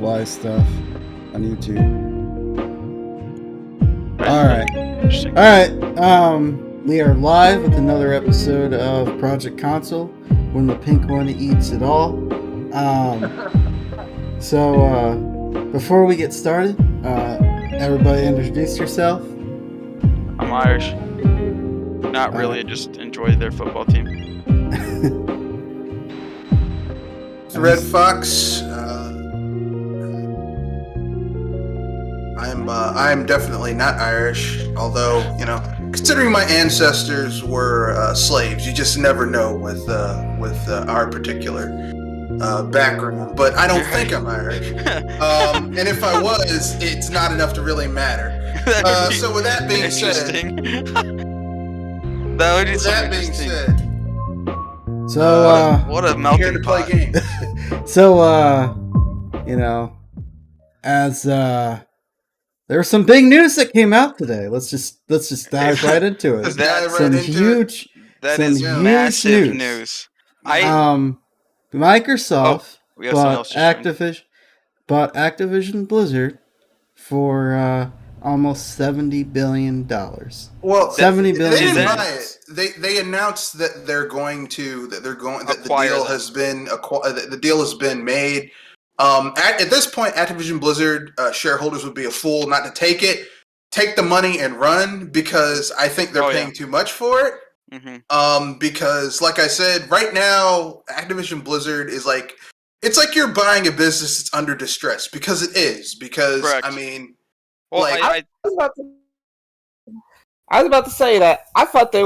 buy stuff on YouTube. Alright. We are live with another episode of Project Console, when the pink one eats it all. Before we get started, everybody introduce yourself. I'm Irish. Not really, I just enjoy their football team. Red Fox. I'm definitely not Irish, although, considering my ancestors were slaves, you just never know with our particular background. But I don't think I'm Irish. And if I was, it's not enough to really matter. So with that being said, what a melting here to play pot. games. There was some big news that came out today. Let's just dive right into it. That is massive news. Microsoft bought Activision Blizzard for almost $70 billion. Well, $70 billion. They didn't buy it. They announced that the deal has been made. At this point, Activision Blizzard shareholders would be a fool not to take the money and run, because I think they're paying too much for it. Mm-hmm. Because, like I said, right now, Activision Blizzard is it's like you're buying a business that's under distress, because it is. Because correct. I mean, I was about to say that I thought they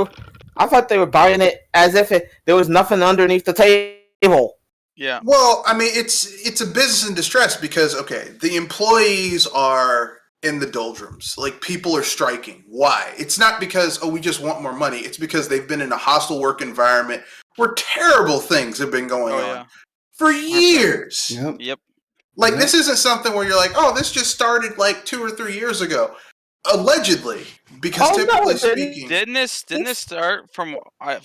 were buying it as if there was nothing underneath the table. Yeah. Well, I mean, it's a business in distress because, the employees are in the doldrums. People are striking. Why? It's not because, we just want more money. It's because they've been in a hostile work environment where terrible things have been going on for years. Yep. This isn't something where you're like, this just started 2 or 3 years ago. Allegedly, because typically speaking, didn't this start from?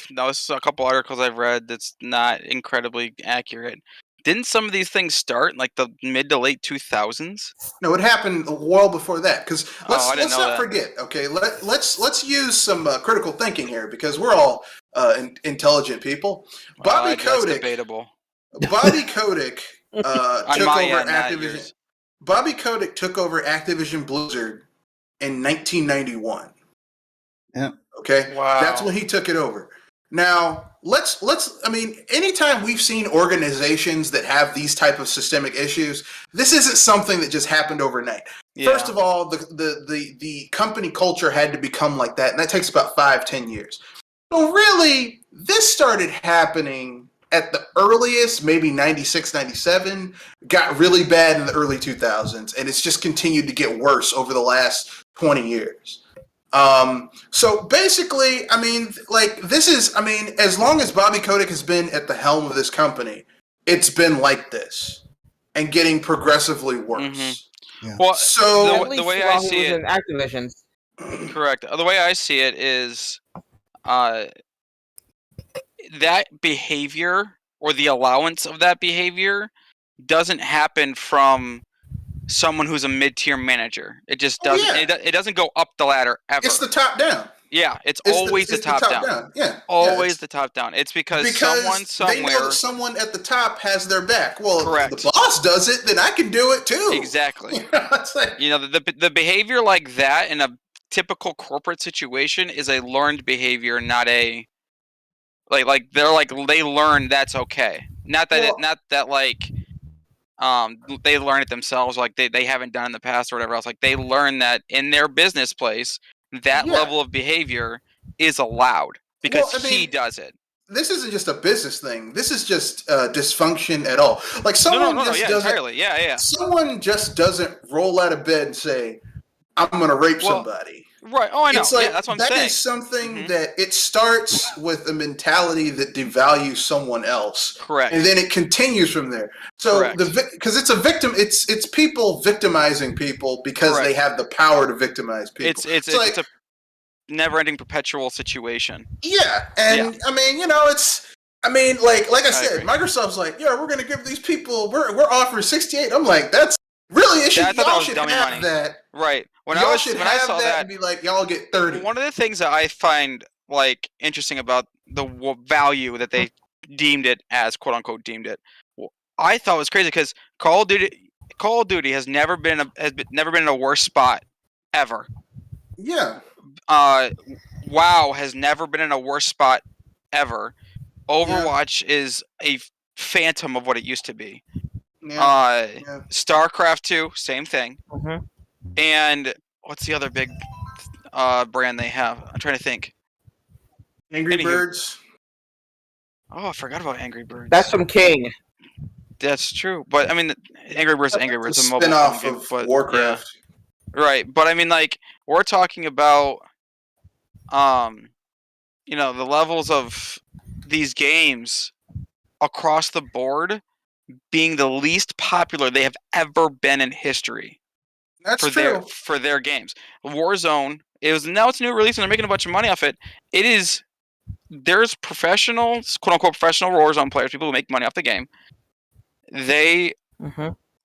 This is a couple articles I've read that's not incredibly accurate. Didn't some of these things start in the mid to late 2000s? No, it happened well before that. Because let's not forget. Okay, let's use some critical thinking here, because we're all intelligent people. Bobby Kotick. That's debatable. Bobby Kotick took over Activision. Bobby Kotick took over Activision Blizzard in 1991. Yeah. Okay. Wow. That's when he took it over. Now, anytime we've seen organizations that have these type of systemic issues, this isn't something that just happened overnight. Yeah. First of all, the company culture had to become like that, and that takes about 5-10 years. So really, this started happening at the earliest, maybe 96, 97, got really bad in the early 2000s, and it's just continued to get worse over the last 20 years. So basically, as long as Bobby Kotick has been at the helm of this company, it's been like this and getting progressively worse. Mm-hmm. Yeah. Well, so the way I see it, Activision. Correct. The way I see it is, that behavior or the allowance of that behavior doesn't happen from someone who's a mid-tier manager. It just doesn't. Yeah. It doesn't go up the ladder ever. It's the top down. Yeah, it's always the top down. Yeah, always the top down. It's because someone somewhere, they know someone at the top has their back. Well, correct. If the boss does it, then I can do it too. Exactly. The behavior like that in a typical corporate situation is a learned behavior, not a they learn that's okay. Not that they learn it themselves, they haven't done in the past or whatever else. They learn that in their business place, that level of behavior is allowed because he does it. This isn't just a business thing. This is just dysfunction at all. Someone just doesn't roll out of bed and say, "I'm going to rape somebody." Right. Oh, I know. It's that's what I'm saying. That is something that it starts with a mentality that devalues someone else. Correct. And then it continues from there. So because it's a victim, it's people victimizing people because they have the power to victimize people. It's a never-ending perpetual situation. Yeah. And like I said, Microsoft's we're going to give these people, we're offering 68. I'm like, that's Really, it should, I thought that y'all was should dummy have money. that. Right. When Y'all I should saw have that that, and be like, y'all get 30. one of the things that I find like interesting about the value that they deemed it as, quote unquote, deemed it, I thought was crazy because Call of Duty has never been in a worse spot ever. Yeah. WoW has never been in a worse spot ever. Overwatch is a phantom of what it used to be. Yeah. StarCraft 2, same thing. Mm-hmm. And what's the other big brand they have? I'm trying to think. Angry Birds. Oh, I forgot about Angry Birds. That's from King. That's true, but I mean, Angry Birds, a mobile spin-off game, of but Warcraft. Yeah. Right, but I mean, like, we're talking about, the levels of these games across the board being the least popular they have ever been in history. That's true. For their games. Warzone it's a new release and they're making a bunch of money off it. There's professionals, quote unquote professional Warzone players, people who make money off the game. They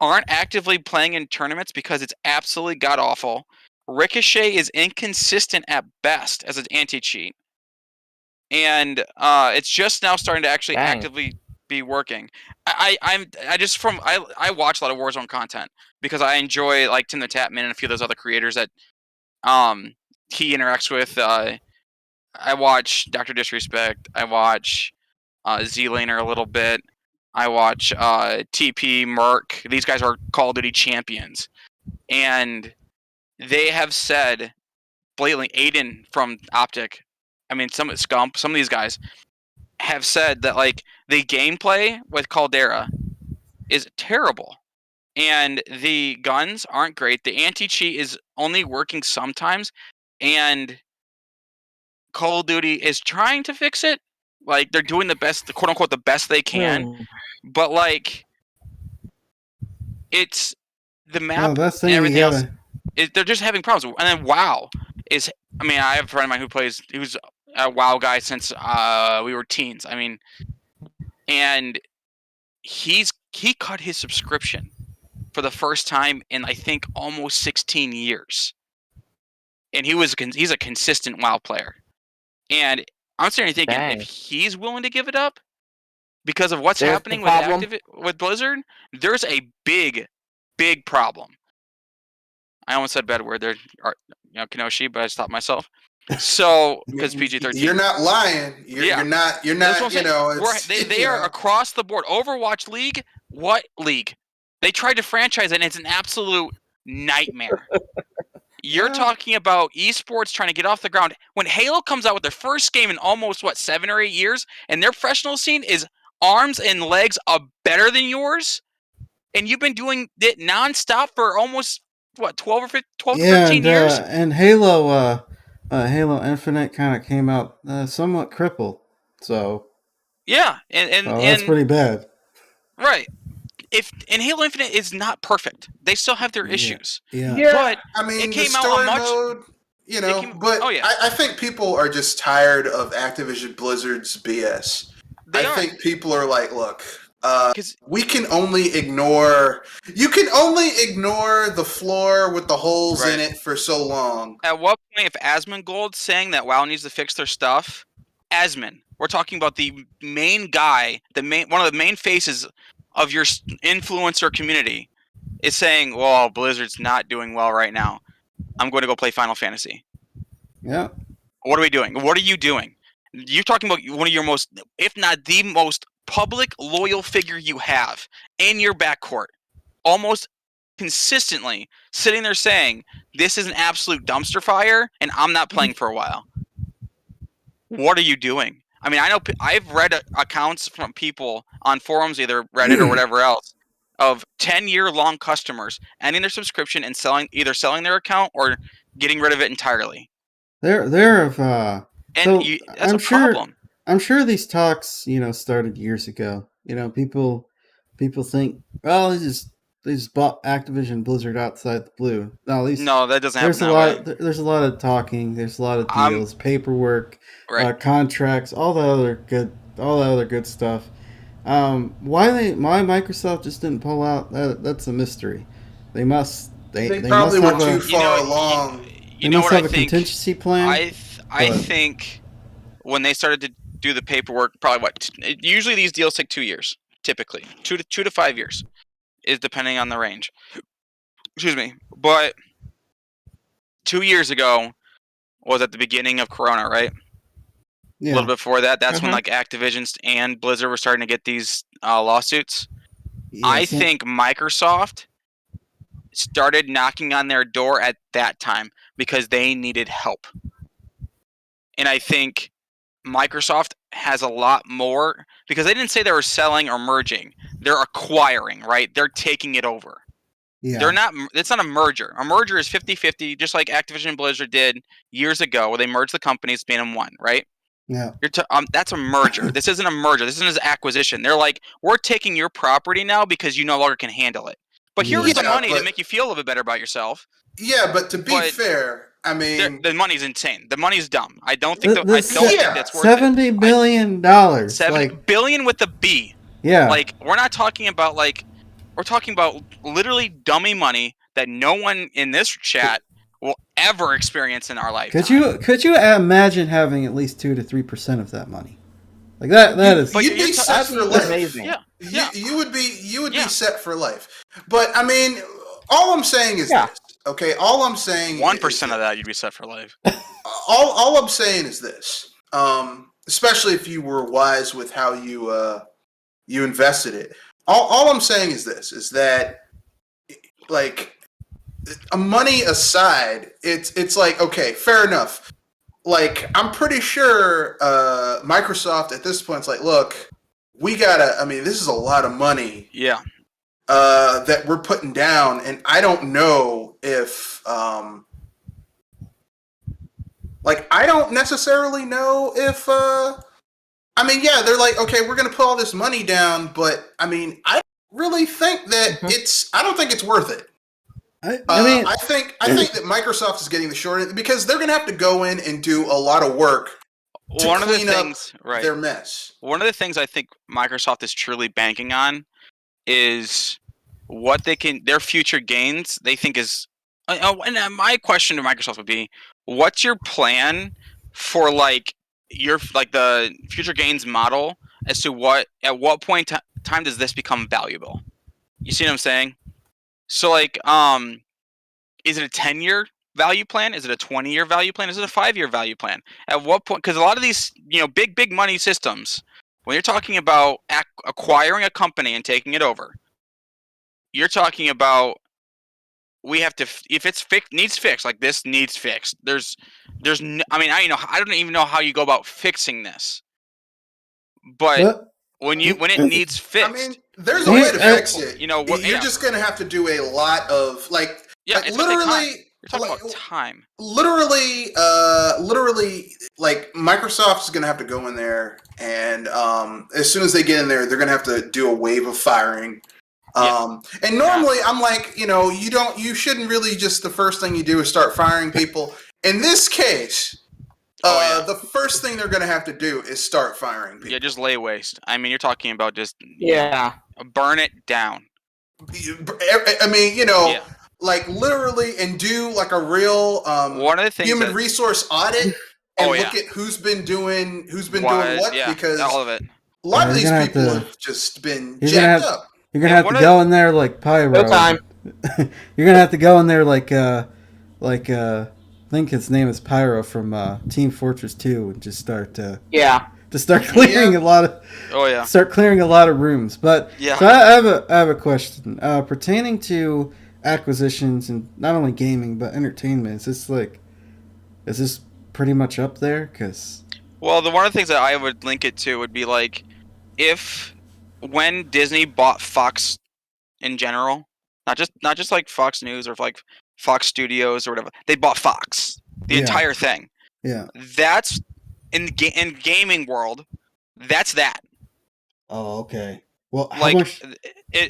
aren't actively playing in tournaments because it's absolutely god awful. Ricochet is inconsistent at best as an anti-cheat. And it's just now starting to actually actively be working. I watch a lot of Warzone content because I enjoy like Tim the Tatman and a few of those other creators that he interacts with. I watch Dr. Disrespect. I watch Z-Laner a little bit. I watch TP, Merc. These guys are Call of Duty champions. And they have said blatantly, Aiden from Optic, I mean, some of these guys have said that like the gameplay with Caldera is terrible. And the guns aren't great. The anti-cheat is only working sometimes. And Call of Duty is trying to fix it. Like, they're doing the best, quote unquote, the best they can. But, like, it's the map and everything else. They're just having problems. And then WoW is, I mean, I have a friend of mine who's a WoW guy since we were teens. I mean, and he cut his subscription for the first time in, I think, almost 16 years. And he's a consistent WoW player. And I'm sitting here thinking, if he's willing to give it up because of what's happening with Blizzard, there's a big, big problem. I almost said bad word there, Kenoshi, but I stopped myself. So, because PG-13. You're not lying. You're not, they are across the board. Overwatch League, what league? They tried to franchise it, and it's an absolute nightmare. You're talking about esports trying to get off the ground. When Halo comes out with their first game in almost, 7 or 8 years, and their professional scene is arms and legs better than yours, and you've been doing it nonstop for almost, 12 or 13 years? And Halo Infinite kind of came out somewhat crippled. So yeah, and that's pretty bad. Right. And Halo Infinite is not perfect. They still have their issues. Yeah. But I mean, it came the story mode, I think people are just tired of Activision Blizzard's BS. I think people are like, look, you can only ignore the floor with the holes in it for so long. At what point, if Asmongold's saying that WoW needs to fix their stuff, we're talking about the main guy, one of the main faces of your influencer community, is saying, well, Blizzard's not doing well right now. I'm going to go play Final Fantasy. Yeah. What are we doing? What are you doing? You're talking about one of your most, if not the most public, loyal figure you have in your backcourt, almost consistently sitting there saying, this is an absolute dumpster fire, and I'm not playing for a while. What are you doing? I mean, I know I've read accounts from people on forums, either Reddit or whatever else, of 10-year-long customers ending their subscription and either selling their account or getting rid of it entirely. That's a problem. I'm sure these talks, started years ago. People think, well, they just bought Activision Blizzard outside the blue. No, that doesn't happen. There's a lot of talking. There's a lot of deals, paperwork, contracts, all the other good stuff. Why Microsoft just didn't pull out? That's a mystery. They must. They probably must were have too a. far along. You know what I have a think? contingency plan. I think when they started to do the paperwork, probably usually these deals take 2 years, typically 2 to 5 years, is depending on the range. Excuse me, but 2 years ago was at the beginning of Corona, right? Yeah. A little bit before that, that's when like Activision and Blizzard were starting to get these lawsuits. I think Microsoft started knocking on their door at that time because they needed help. And I think Microsoft has a lot more because they didn't say they were selling or merging. They're acquiring, right? They're taking it over. Yeah. They're not. It's not a merger. A merger is 50-50, just like Activision and Blizzard did years ago, where they merged the companies, made them one, right? Yeah. That's a merger. This isn't a merger. This isn't an acquisition. They're like, we're taking your property now because you no longer can handle it. But here's the money to make you feel a little bit better about yourself. Yeah, but to be fair, I mean, the money's insane. The money's dumb. I don't think think that's worth $70 billion. $7 billion with a B. Yeah. Like we're not talking about we're talking about literally dummy money that no one in this chat will ever experience in our life. Could you imagine having at least 2 to 3% of that money? Like that is. You'd be set for life. Amazing. Yeah. You would be set for life. But I mean, all I'm saying is this. Okay, all I'm saying 1% of that you'd be set for life. all I'm saying is this. Especially if you were wise with how you invested it. All I'm saying is this: is that like money aside, it's like okay, fair enough. Like I'm pretty sure Microsoft at this point is like, look, we gotta. I mean, this is a lot of money. Yeah. That we're putting down, and I don't know if I don't necessarily know if I mean, yeah, they're like, okay, we're gonna put all this money down, but I mean, I really think that I don't think it's worth it. I think that Microsoft is getting the short end because they're gonna have to go in and do a lot of work to clean up their mess. One of the things I think Microsoft is truly banking on is what their future gains. They think is, and my question to Microsoft would be, what's your plan for the future gains model as to at what point in time does this become valuable? You see what I'm saying? So is it a 10-year value plan? Is it a 20-year value plan? Is it a 5-year value plan? At what point? Because a lot of these, big money systems, when you're talking about acquiring a company and taking it over, you're talking about we have to, if it's needs fixed, like this needs fixed. I don't even know how you go about fixing this. But when it needs fixed, I mean, there's a way to fix it. You're just gonna have to do a lot of literally. You're talking about time. Literally, Microsoft is gonna have to go in there, and as soon as they get in there, they're gonna have to do a wave of firing. And normally, I'm like, you shouldn't really just the first thing you do is start firing people. In this case, the first thing they're gonna have to do is start firing people. Yeah, just lay waste. I mean, you're talking about just burn it down. I mean, like literally, and do like a real one of the things human resource audit and look at who's been doing what because all of it. A lot of these people have just been jacked up. You're gonna have to go in there like Pyro. No time. You're gonna have to go in there like I think his name is Pyro from Team Fortress 2 and just start clearing a lot of start clearing a lot of rooms. But so I have a question pertaining to acquisitions and not only gaming but entertainment. Is this pretty much up there? One of the things that I would link it to would be like when Disney bought Fox in general, not just like Fox News or like Fox Studios or whatever, they bought Fox, the entire thing. Yeah, that's in gaming world. That's that. Oh, okay. Well,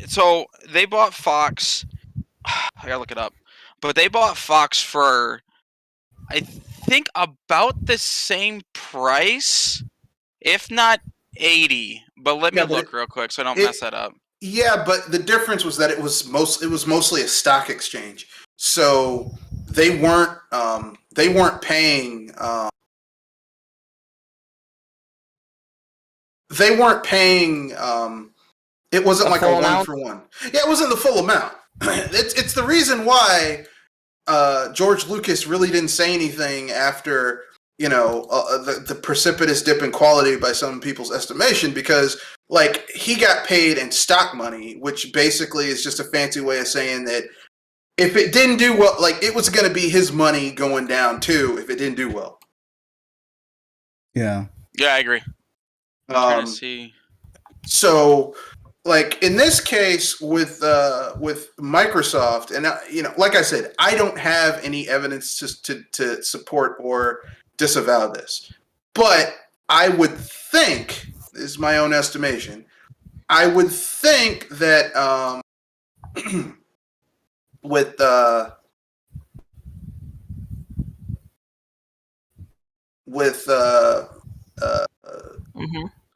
so they bought Fox. I gotta look it up, but they bought Fox for I think about the same price, if not 80. But let me look real quick so I don't mess that up. Yeah, but the difference was that it was mostly a stock exchange, so they weren't paying. They weren't paying. It wasn't like a one for one. Yeah, it wasn't the full amount. It's the reason why George Lucas really didn't say anything after the precipitous dip in quality by some people's estimation, because like he got paid in stock money, which basically is just a fancy way of saying that if it didn't do well, like it was going to be his money going down too if it didn't do well. Yeah. Yeah, I agree. I'm trying to see. So, like in this case with Microsoft, and like I said, I don't have any evidence to support or disavow this, but I would think, this is my own estimation, I would think that with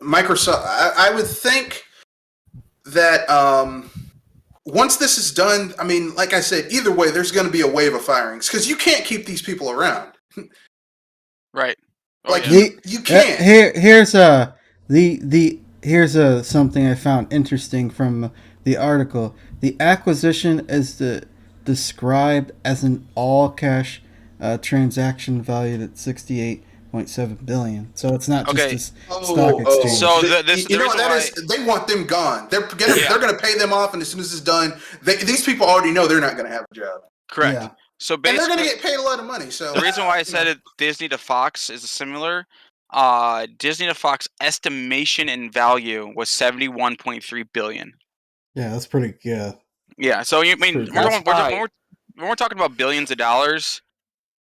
Microsoft, I would think that once this is done, I mean, like I said, either way, there's going to be a wave of firings because you can't keep these people around. Right. Oh, like you can't. Here's something I found interesting from the article. The acquisition is described as an all-cash transaction valued at $68.7 billion. So it's not just this stock exchange. So they want them gone. They're going to pay them off, and as soon as it's done, these people already know they're not going to have a job. Correct. Yeah. So basically, and they're going to get paid a lot of money. So the reason why I said it, Disney to Fox is similar. Disney to Fox estimation in value was $71.3 billion. Yeah, that's pretty good. Yeah, so you mean when we're talking about billions of dollars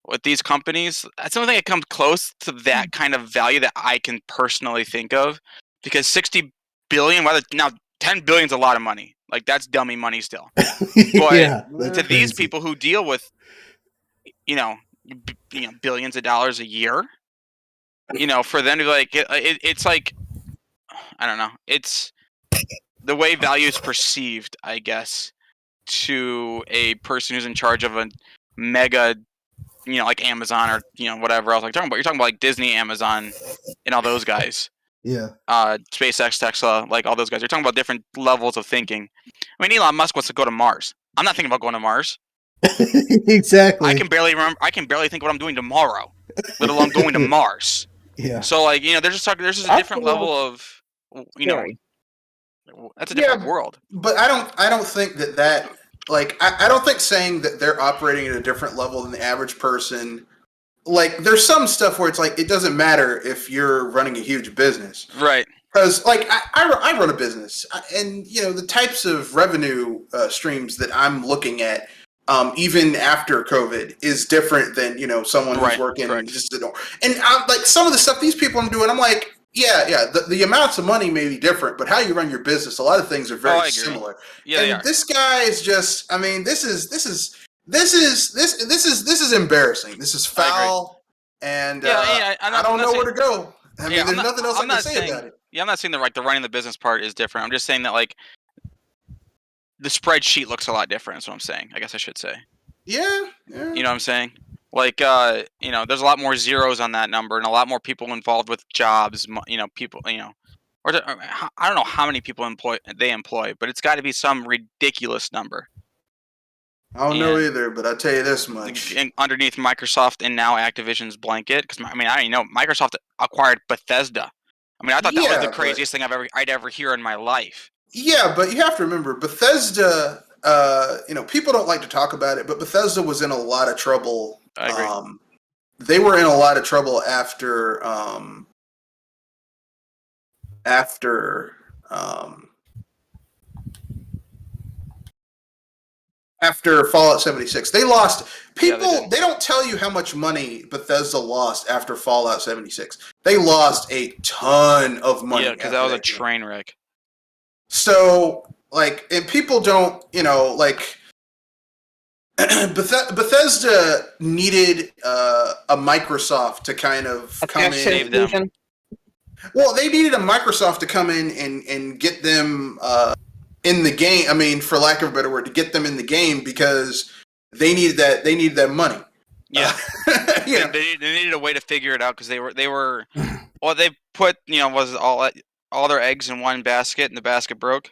with these companies, that's the only thing that comes close to that kind of value that I can personally think of. Because $60 billion, now $10 billion is a lot of money. Like that's dummy money still. But to these people who deal with, billions of dollars a year, for them to be like, it's like, I don't know. It's the way value is perceived, I guess, to a person who's in charge of a mega, like Amazon or, whatever else. Like you're talking about like Disney, Amazon, and all those guys. Yeah. SpaceX, Tesla, like all those guys. You're talking about different levels of thinking. I mean, Elon Musk wants to go to Mars. I'm not thinking about going to Mars. Exactly. I can barely think what I'm doing tomorrow, let alone going to Mars. Yeah. So like, there's just a different level of, that's a different world. But I don't think that like I don't think saying that they're operating at a different level than the average person. Like there's some stuff where it's like it doesn't matter if you're running a huge business, right? Because like I run a business, and the types of revenue streams that I'm looking at, even after COVID, is different than someone who's working just at home. And like some of the stuff these people are doing, I'm like, the amounts of money may be different, but how you run your business, a lot of things are very similar. Yeah, and this guy is just, I mean, this is embarrassing. This is foul, and I don't know where to go. I mean, there's nothing else I can say about it. Yeah, I'm not saying that the running the business part is different. I'm just saying that like the spreadsheet looks a lot different. That's what I'm saying. I guess I should say. Yeah. You know what I'm saying? Like, there's a lot more zeros on that number, and a lot more people involved with jobs. People, or I don't know how many people they employ, but it's got to be some ridiculous number. I don't know either, but I'll tell you this much. Underneath Microsoft and now Activision's blanket, because I already know Microsoft acquired Bethesda. I thought that was the craziest thing I'd ever hear in my life. Yeah, but you have to remember Bethesda. People don't like to talk about it, but Bethesda was in a lot of trouble. I agree. They were in a lot of trouble after Fallout 76. They lost people. They don't tell you how much money Bethesda lost after Fallout 76. They lost a ton of money. Yeah, because that was a train wreck. So, like, and people don't, Bethesda needed a Microsoft to kind of come in. Save them. Well, they needed a Microsoft to come in and get them in the game. I mean, for lack of a better word, to get them in the game because they needed that money. Yeah, they needed a way to figure it out because they were well, they put was all their eggs in one basket and the basket broke.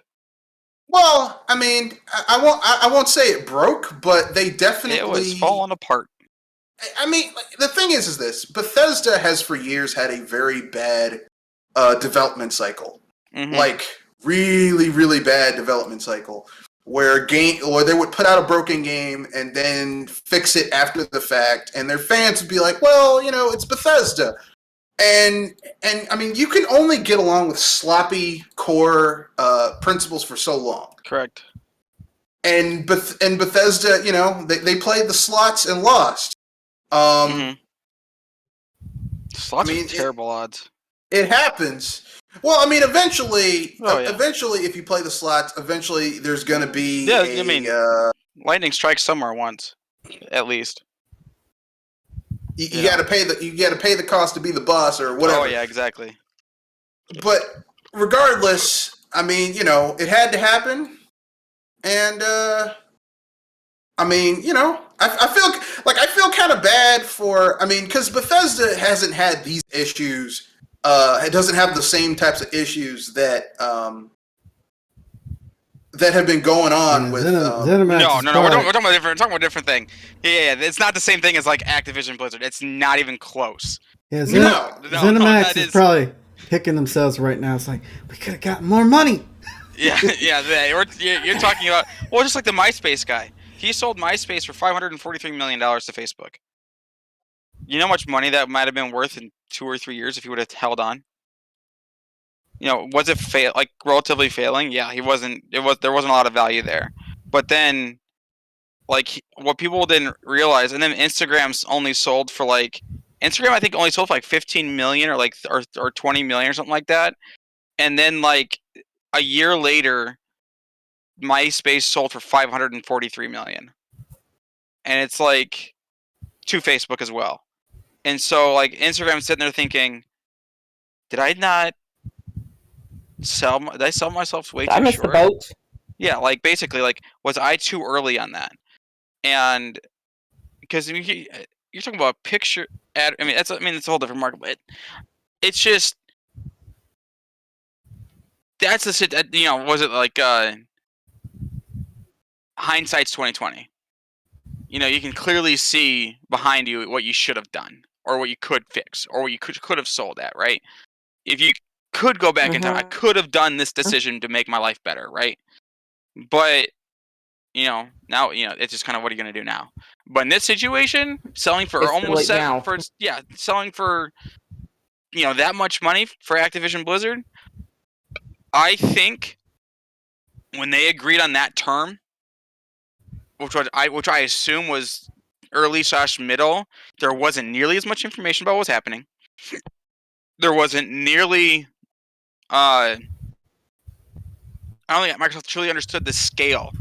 Well, I mean, I won't say it broke, but they definitely it was falling apart. I mean, the thing is this: Bethesda has for years had a very bad development cycle, like really, really bad development cycle, where they would put out a broken game and then fix it after the fact, and their fans would be like, "Well, it's Bethesda," and I mean, you can only get along with sloppy core principles for so long. Correct. And Bethesda, they played the slots and lost. Slots are terrible odds. It happens. Well, I mean, eventually, if you play the slots, eventually there's going to be lightning strikes somewhere once, at least. You got to pay the cost to be the boss or whatever. Oh yeah, exactly. But regardless, I mean, it had to happen, and I mean, I feel kind of bad for, because Bethesda hasn't had these issues. It doesn't have the same types of issues that have been going on with. No. We're talking about a different thing. Yeah, it's not the same thing as like Activision Blizzard. It's not even close. Yeah, ZeniMax is probably kicking themselves right now. It's like we could have gotten more money. Yeah. You're talking about just like the MySpace guy. He sold MySpace for $543 million to Facebook. You know how much money that might have been worth in 2 or 3 years if he would have held on? Was it relatively failing? Yeah, he wasn't. There wasn't a lot of value there. But then, what people didn't realize, and then Instagram's only sold for Instagram, I think only sold for 15 million or 20 million or something like that. And then a year later, MySpace sold for 543 million, and it's to Facebook as well. And so Instagram's sitting there thinking, did I sell myself way too short? I missed the boat. Yeah, basically, was I too early on that? And because you're talking about a picture ad, it's a whole different market, but it's just that's the shit that was it hindsight's 2020. You can clearly see behind you what you should have done, or what you could fix, or what you could have sold at, right? If you could go back in time, I could have done this decision to make my life better, right? But now it's just kind of what are you going to do now? But in this situation, selling for selling for that much money for Activision Blizzard, I think when they agreed on that term, which I assume was early/middle, there wasn't nearly as much information about what was happening. There wasn't nearly I don't think Microsoft truly understood the scale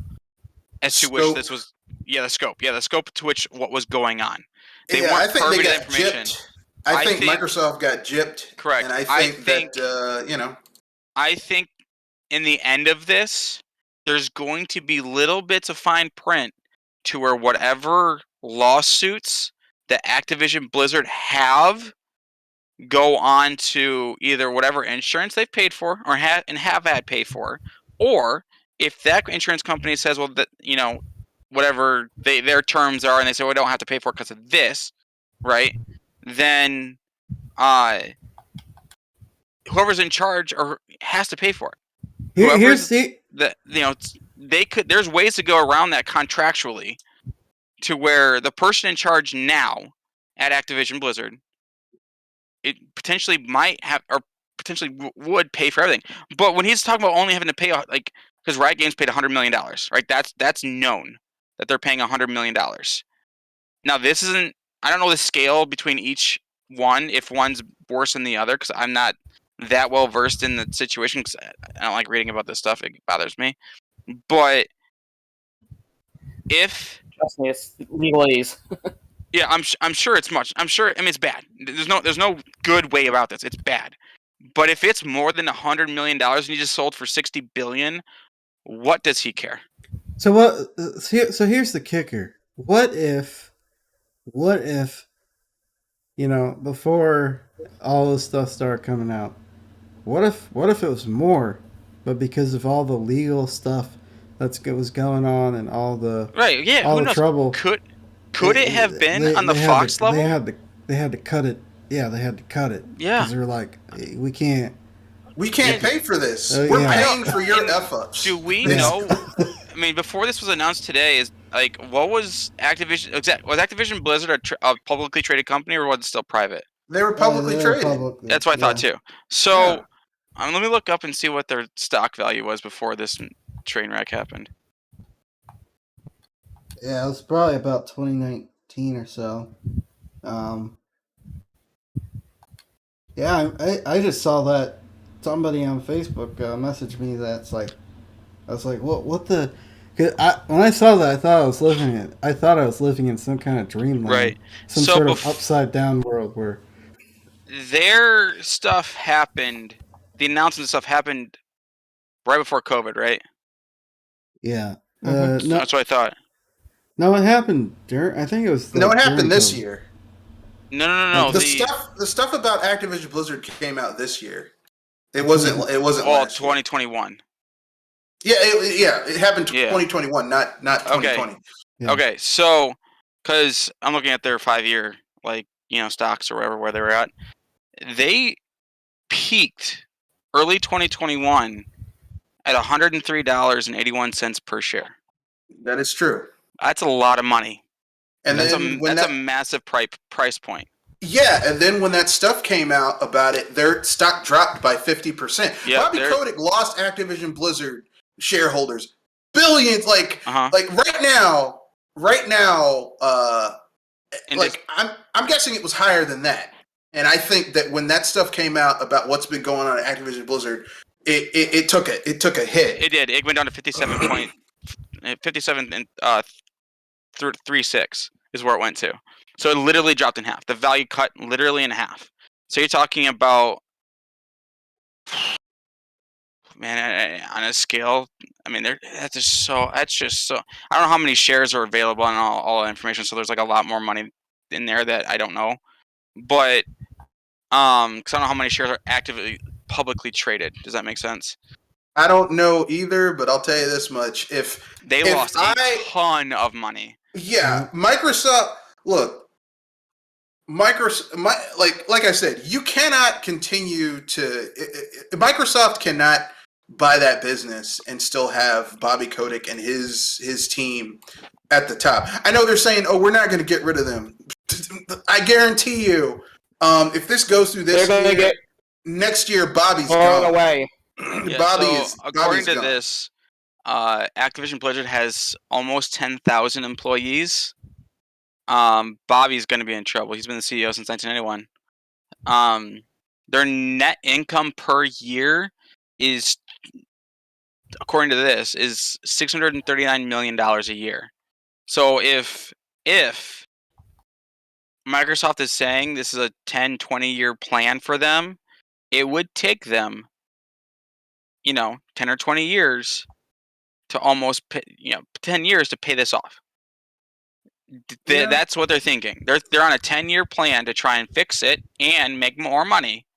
as to which this was. Yeah, the scope. Yeah, the scope to which what was going on. They weren't privy to information. Gypped. I think Microsoft got gypped. Correct. And I think that I think in the end of this, there's going to be little bits of fine print to where whatever lawsuits that Activision Blizzard have go on to either whatever insurance they've paid for or have had paid for, or if that insurance company says, well, that whatever their terms are, and they say, well, we don't have to pay for it because of this, right? Then whoever's in charge or has to pay for it. There's ways to go around that contractually, to where the person in charge now at Activision Blizzard, it potentially might have, or potentially would pay for everything. But when he's talking about only having to pay, because Riot Games paid $100 million, right? That's known that they're paying $100 million. Now this isn't. I don't know the scale between each one, if one's worse than the other, because I'm not that well versed in the situation. Because I don't like reading about this stuff; it bothers me. But if trust me, it's legalese. Yeah, I'm sure it's much. I'm sure. It's bad. There's no good way about this. It's bad. But if it's more than $100 million and you just sold for $60 billion, What does he care? So what? So here's the kicker. What if, before all this stuff started coming out, what if it was more, but because of all the legal stuff that was going on and all the all the trouble, could it have been on the Fox level? They had to cut it. Yeah, they had to cut it. Yeah, because they're like, we can't pay for this. We're paying for your F-ups. Do we know? I mean, before this was announced today, is like, what was Activision? Was Activision Blizzard a publicly traded company, or was it still private? They were publicly traded. That's what I thought too. So, let me look up and see what their stock value was before this train wreck happened. Yeah, it was probably about 2019 or so. Yeah, I just saw that somebody on Facebook messaged me that's like, I was like, what the? Cause when I saw that, I thought I was living in some kind of dreamland, right? Some sort of upside down world where their stuff happened. The announcement stuff happened right before COVID, right? Yeah, no, that's what I thought. No, it happened during. I think it was. No, it happened this year. No. The stuff about Activision Blizzard came out this year. It wasn't. It wasn't. Well, 2021. Yeah, it happened 2021, not 2020. Yeah. Okay, so because I'm looking at their 5-year stocks or where they were at, they peaked early 2021 at $103.81 per share. That is true. That's a lot of money, and that's a massive price point. Yeah, and then when that stuff came out about it, their stock dropped by 50%. Yeah, Bobby Kotick lost Activision Blizzard shareholders billions. Like right now, I'm guessing it was higher than that. And I think that when that stuff came out about what's been going on at Activision Blizzard, it took a hit. It did. It went down to 57 and 36 is where it went to. So it literally dropped in half. The value cut literally in half. So you're talking about, man, on a scale. I mean, that's just so. I don't know how many shares are available and all the information. So there's like a lot more money in there that I don't know. But because I don't know how many shares are actively publicly traded. Does that make sense? I don't know either, but I'll tell you this much: if they lost a ton of money. Yeah, Microsoft. Look. Like I said, you cannot continue to. Microsoft cannot buy that business and still have Bobby Kotick and his team at the top. I know they're saying, "Oh, we're not going to get rid of them." I guarantee you, if this goes through this year, next year, Bobby's gone away. According to this, Activision Blizzard has almost 10,000 employees. Bobby's going to be in trouble. He's been the CEO since 1991. Their net income per year is, according to this, is $639 million a year. So if Microsoft is saying this is a 10, 20-year plan for them, it would take them, 10 or 20 years to almost, 10 years to pay this off. That's what they're thinking. They're on a 10-year plan to try and fix it and make more money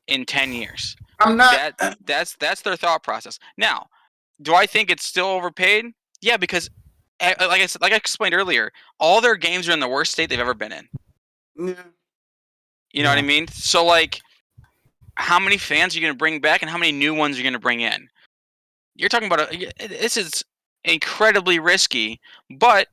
in 10 years. I'm not. That's their thought process. Now, do I think it's still overpaid? Yeah, because like I explained earlier, all their games are in the worst state they've ever been in. Yeah. You know what I mean? So how many fans are you going to bring back, and how many new ones are you going to bring in? You're talking about this is incredibly risky, but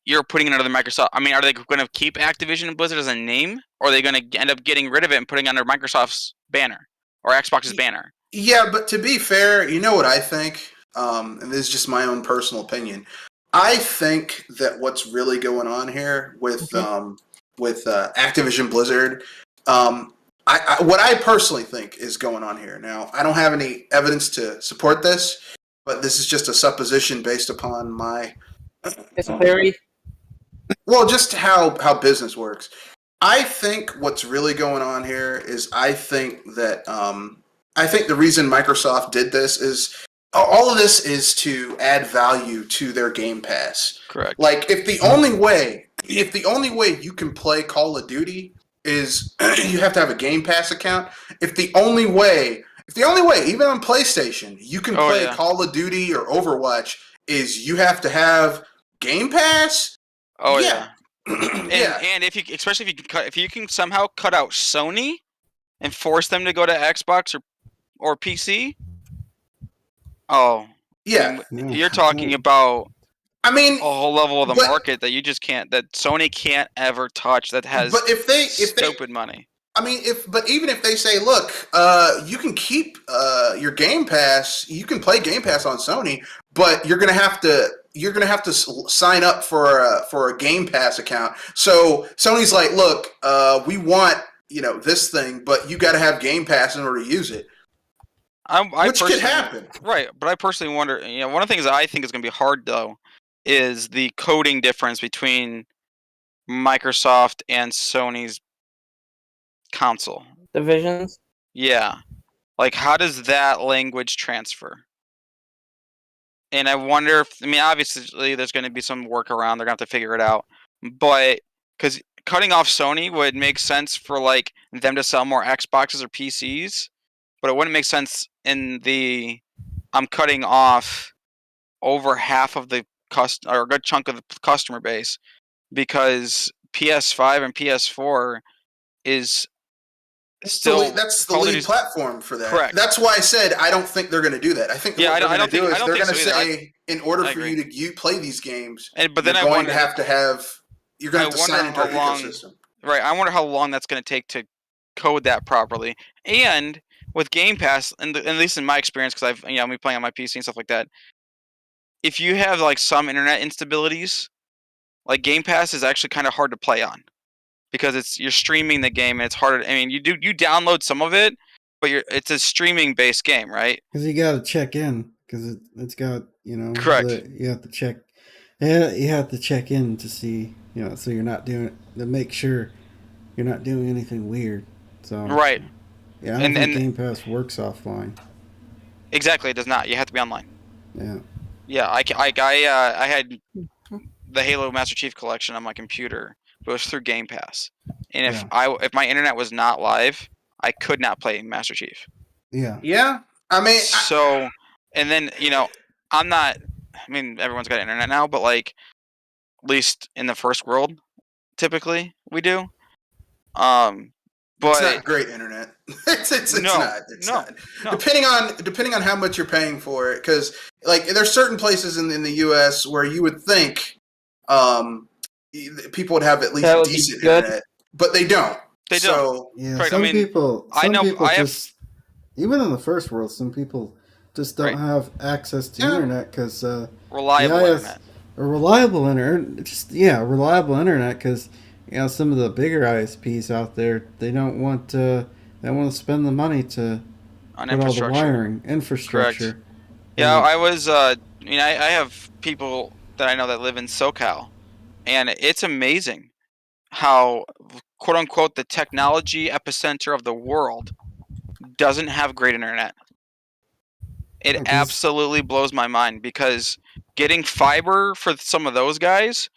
you're putting it under the Microsoft. I mean, are they going to keep Activision and Blizzard as a name, or are they going to end up getting rid of it and putting it under Microsoft's banner or Xbox's banner? Yeah, but to be fair, you know what I think, and this is just my own personal opinion. I think that what's really going on here with Activision Blizzard, what I personally think is going on here. Now, I don't have any evidence to support this, but this is just a supposition based upon my theory. Well, just how business works. I think what's really going on here is I think the reason Microsoft did this is all of this is to add value to their Game Pass. Correct. Like if the only way you can play Call of Duty is you have to have a Game Pass account. If the only way, even on PlayStation, you can play Call of Duty or Overwatch is you have to have Game Pass. Oh yeah. And if you can somehow cut out Sony and force them to go to Xbox or PC. Oh yeah, you're talking about. I mean, a whole level of the market that you just can't, that Sony can't ever touch. That has stupid money. I mean, even if they say, look, you can keep your Game Pass, you can play Game Pass on Sony, but you're gonna have to sign up for a Game Pass account. So Sony's like, look, we want this thing, but you got to have Game Pass in order to use it. Which could happen, right? But I personally wonder. One of the things that I think is going to be hard though is the coding difference between Microsoft and Sony's console divisions. Yeah, like how does that language transfer? And I wonder if, obviously there's going to be some workaround. They're going to have to figure it out. But because cutting off Sony would make sense for like them to sell more Xboxes or PCs, but it wouldn't make sense in the I'm cutting off over half of the or a good chunk of the customer base, because PS5 and PS4 is still that's the lead platform for that. Correct. That's why I said I don't think they're going to do that. I think what they're going to do is they're going to say, in order for you to play these games, but then you're going to have to sign into our ecosystem. Right. I wonder how long that's going to take to code that properly. And with Game Pass, and at least in my experience, because I've been playing on my PC and stuff like that, if you have like some internet instabilities, like Game Pass is actually kind of hard to play on, because you're streaming the game and it's harder. You download some of it, but it's a streaming based game, right? Because you got to check in, because it's got correct. You have to check. Yeah, you have to check in to see so you're not doing to make sure you're not doing anything weird. So right. Yeah, I don't think Game Pass works offline. Exactly, it does not. You have to be online. Yeah. Yeah, I had the Halo Master Chief Collection on my computer, but it was through Game Pass. And if my internet was not live, I could not play Master Chief. Yeah. Yeah. And then I'm not. Everyone's got internet now, but like, at least in the first world, typically we do. But it's not great internet. It's not. Depending on how much you're paying for it, because like there's certain places in the U.S. where you would think people would have at least decent internet, but they don't. They don't. Yeah, right, some people just, even in the first world, some people just don't have access to internet because reliable internet. Reliable internet, because some of the bigger ISPs out there, they don't want to spend the money to on put all the wiring infrastructure. Correct. Yeah, I was. I have people that I know that live in SoCal, and it's amazing how, quote unquote, the technology epicenter of the world doesn't have great internet. It absolutely blows my mind, because getting fiber for some of those guys,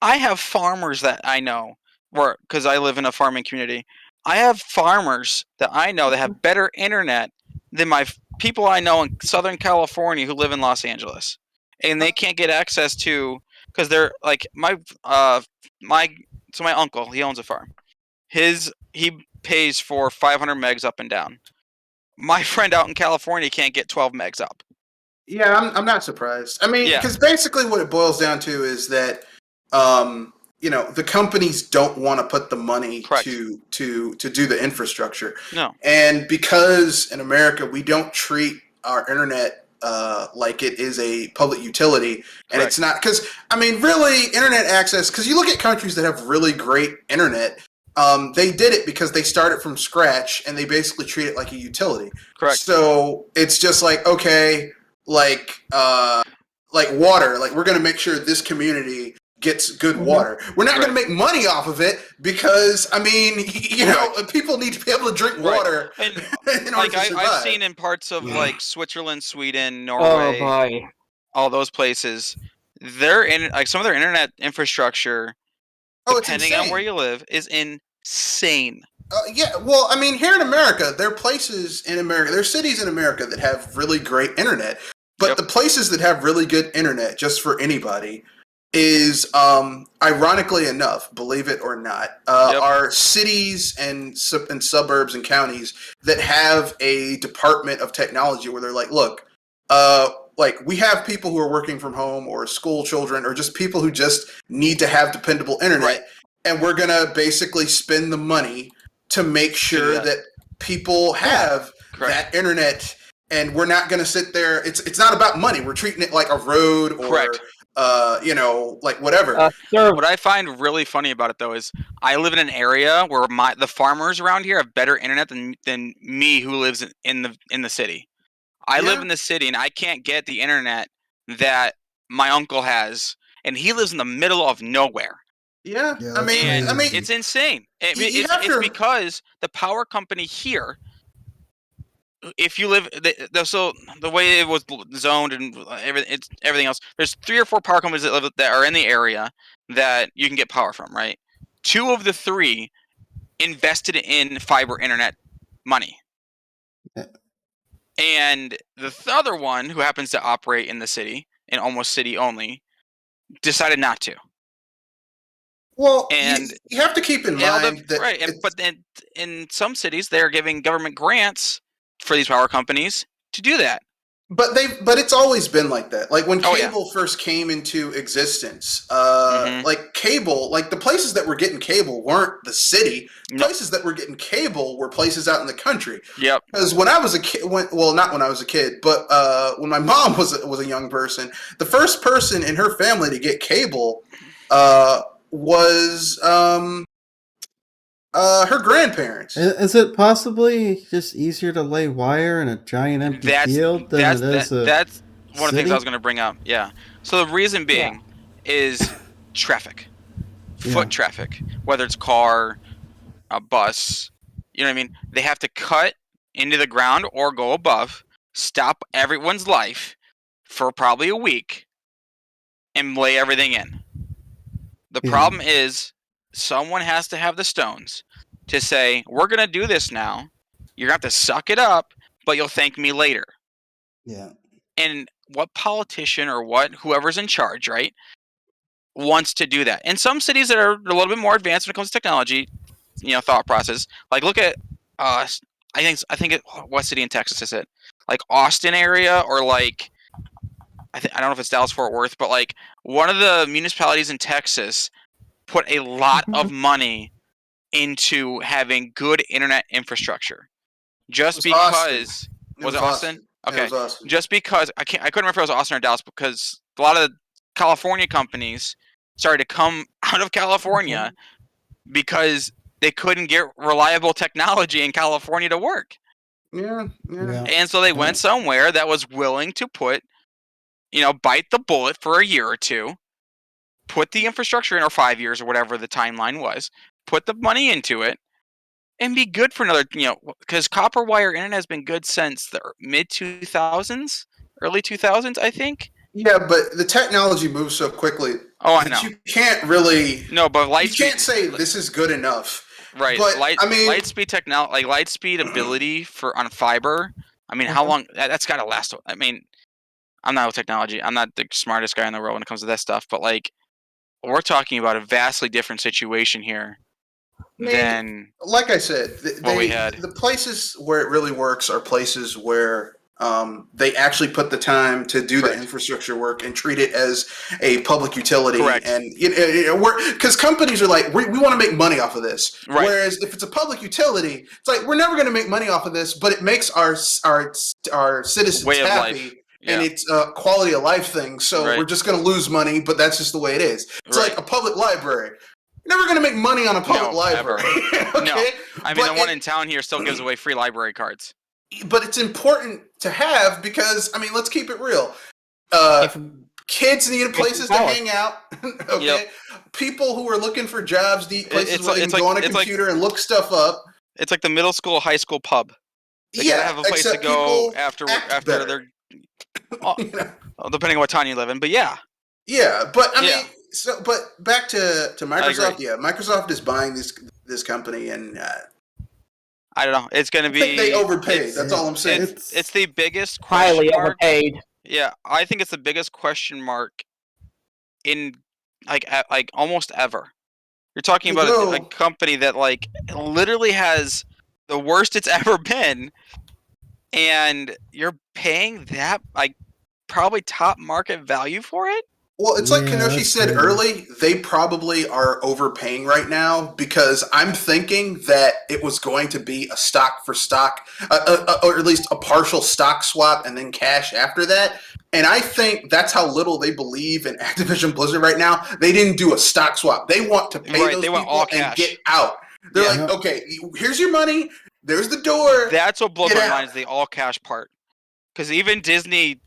I have farmers that I know, because I live in a farming community. I have farmers that I know that have better internet than my people I know in Southern California who live in Los Angeles, and they can't get access to, because they're like my uncle, he owns a farm. He pays for 500 megs up and down. My friend out in California can't get 12 megs up. Yeah, I'm not surprised. Because basically what it boils down to is that the companies don't want to put the money to do the infrastructure. No. And because in America we don't treat our internet like it is a public utility, and it's not, because really internet access, because you look at countries that have really great internet, they did it because they started from scratch and they basically treat it like a utility. Correct. So it's just like, okay, like water, like we're going to make sure this community gets good water. We're not going to make money off of it because, I mean, people need to be able to drink water. And like I've seen in parts of like Switzerland, Sweden, Norway, all those places, they're in like some of their internet infrastructure, depending on where you live, is insane. Yeah, well, I mean, here in America, there are places in America, there are cities in America that have really great internet. But the places that have really good internet, just for anybody, is, ironically enough, believe it or not, are cities and suburbs and counties that have a department of technology where they're like, look, like we have people who are working from home or school children or just people who just need to have dependable internet. And we're going to basically spend the money to make sure that people have that internet, and we're not going to sit there. It's not about money. We're treating it like a road or, like whatever. What I find really funny about it, though, is I live in an area where the farmers around here have better internet than me, who lives in the city. I live in the city, and I can't get the internet that my uncle has, and he lives in the middle of nowhere. Yeah, I mean, it's insane. It's because the power company here, if you live, so the way it was zoned and everything else, there's 3 or 4 power companies that are in the area that you can get power from, right? 2 of the 3 invested in fiber internet money. And the other one, who happens to operate in the city, and almost city only, decided not to. Well, and you have to keep in mind that but then in some cities they're giving government grants for these power companies to do that. But it's always been like that. Like when cable first came into existence, like cable, like the places that were getting cable weren't the city. Places that were getting cable were places out in the country. Yep. Because when I was a kid, not when I was a kid, but when my mom was a young person, the first person in her family to get cable was her grandparents. Is it possibly just easier to lay wire in a giant empty field than it is that's one of the things I was going to bring up. Yeah. So the reason being is traffic, foot traffic, whether it's car, a bus. You know what I mean? They have to cut into the ground or go above, stop everyone's life for probably a week, and lay everything in. The problem is someone has to have the stones to say, we're going to do this now. You're going to have to suck it up, but you'll thank me later. Yeah. And what politician or whoever's in charge, right, wants to do that? In some cities that are a little bit more advanced when it comes to technology, thought process, like look at, I think what city in Texas is it? Like Austin area, or like, I don't know if it's Dallas-Fort Worth, but like one of the municipalities in Texas put a lot of money into having good internet infrastructure. Just because was it Austin? Okay. It was Austin. Just because I couldn't remember if it was Austin or Dallas, because a lot of California companies started to come out of California because they couldn't get reliable technology in California to work. Yeah. And so they went somewhere that was willing to put, bite the bullet for a year or 2, put the infrastructure in, or 5 years or whatever the timeline was, put the money into it, and be good for another, because copper wire internet has been good since the mid-2000s, early 2000s, I think. Yeah, but the technology moves so quickly. Oh, I know. You can't really. No, but you can't say this is good enough. Right. But light speed ability on fiber. I mean, how long? That's got to last. I mean, I'm not with technology. I'm not the smartest guy in the world when it comes to that stuff. But like, we're talking about a vastly different situation here than. Like I said, what we had. The places where it really works are places where they actually put the time to do the infrastructure work and treat it as a public utility. Correct. And because companies are like, we want to make money off of this. Right. Whereas if it's a public utility, it's like, we're never going to make money off of this, but it makes our citizens way of happy. Life. Yeah. And it's a quality of life thing. So we're just going to lose money, but that's just the way it is. It's like a public library. You're never going to make money on a public library. Okay? No. I mean, the one in town here still gives away free library cards. But it's important to have because, I mean, let's keep it real. Kids needed places to hang out. Okay. Yep. People who were looking for jobs need places where they can go on a computer and look stuff up. It's like the middle school, high school pub. They gotta have a place to go after their. Depending on what town you live in, but yeah. Yeah, but I mean, but back to Microsoft. Yeah, Microsoft is buying this company, and I don't know. It's going to be. I think they overpaid. That's all I'm saying. It's the biggest question highly mark. Overpaid. Yeah, I think it's the biggest question mark in like almost ever. You're talking about a company that like literally has the worst it's ever been, and you're paying that like probably top market value for it. Well, it's like Kenoshi said early, they probably are overpaying right now because I'm thinking that it was going to be a stock for stock, or at least a partial stock swap and then cash after that. And I think that's how little they believe in Activision Blizzard right now. They didn't do a stock swap. They want to pay those people and get out. They're like, okay, here's your money. There's the door. That's what blows my mind is the all cash part. Because even Disney,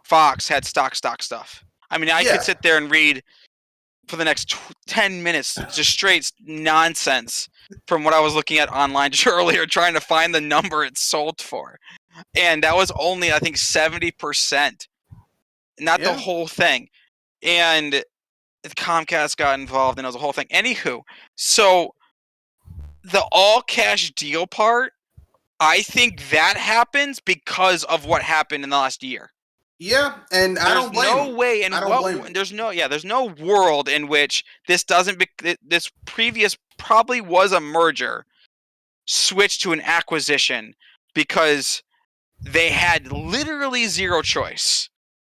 Fox had stock stuff. I mean, I could sit there and read for the next 10 minutes just straight nonsense from what I was looking at online just earlier, trying to find the number it sold for. And that was only, I think, 70%, not the whole thing. And Comcast got involved, and it was a whole thing. Anywho, so the all-cash deal part, I think that happens because of what happened in the last year. Yeah, and I don't blame no way in there's no world in which this this previous probably was a merger switched to an acquisition because they had literally zero choice.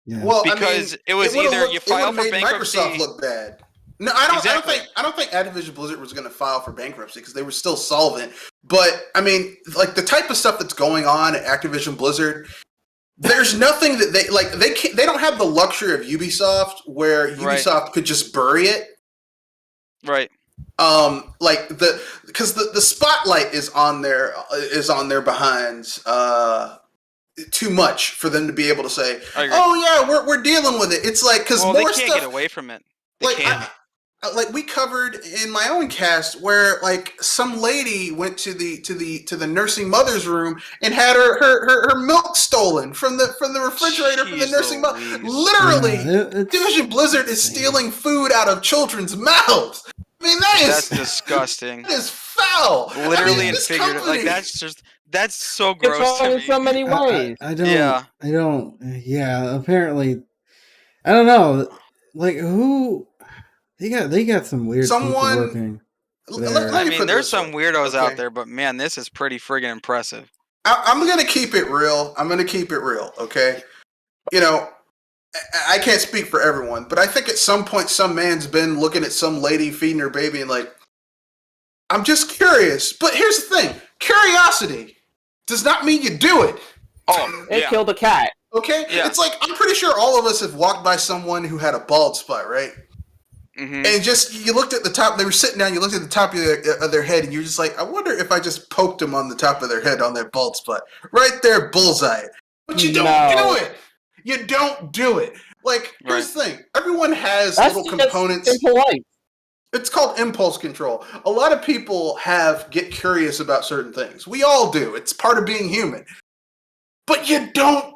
Yeah. Well, because it was either you file for bankruptcy. Microsoft look bad. No, I don't think Activision Blizzard was going to file for bankruptcy because they were still solvent. But I mean, like the type of stuff that's going on at Activision Blizzard. There's nothing that they don't have the luxury of Ubisoft where Ubisoft could just bury it. Right. Because the spotlight is on their behinds too much for them to be able to say, "Oh yeah, we're dealing with it." It's like because more they can't stuff get away from it. They can't. Like we covered in my own cast where like some lady went to the nursing mother's room and had her milk stolen from the refrigerator from the nursing mother. Literally, Activision Blizzard is stealing food out of children's mouths. I mean that's disgusting. That is foul. Literally and figuratively. Like that's so gross. It's wrong in so many ways. I don't. Yeah. Apparently, I don't know. Like who. They got some weird people working there. I mean, there's some weirdos out there, but man, this is pretty friggin' impressive. I'm gonna keep it real. Okay, you know, I can't speak for everyone, but I think at some point, some man's been looking at some lady feeding her baby and like, I'm just curious. But here's the thing: curiosity does not mean you do it. Oh, it killed a cat. Okay, it's like I'm pretty sure all of us have walked by someone who had a bald spot, right? Mm-hmm. And just you looked at the top. They were sitting down. You looked at the top of their head, and you're just like, I wonder if I just poked them on the top of their head on their bald spot, right there, bullseye. But you don't do it. You don't do it. Like here's the thing: everyone has little components. It's called impulse control. A lot of people get curious about certain things. We all do. It's part of being human. But you don't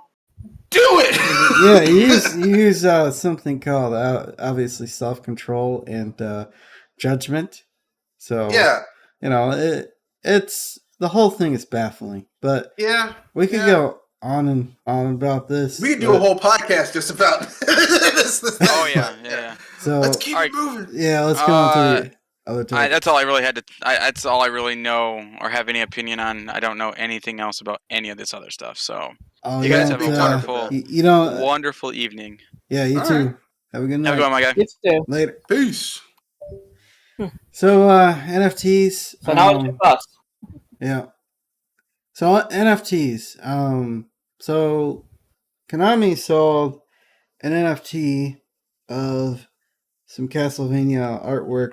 do it. Yeah, you use something called obviously self-control and judgment. So you know it's the whole thing is baffling. But we could go on and on about this. We could do a whole podcast just about this. Oh yeah. So let's keep it moving. Yeah, let's go on to the other topic. That's all I really had to. That's all I really know or have any opinion on. I don't know anything else about any of this other stuff. So you guys have a wonderful, wonderful evening. Yeah, you too. Right. Have a good night. Have a good one, my guy. You too. Later. Peace. So NFTs. So now it's us. Yeah. So NFTs. So Konami sold an NFT of some Castlevania artwork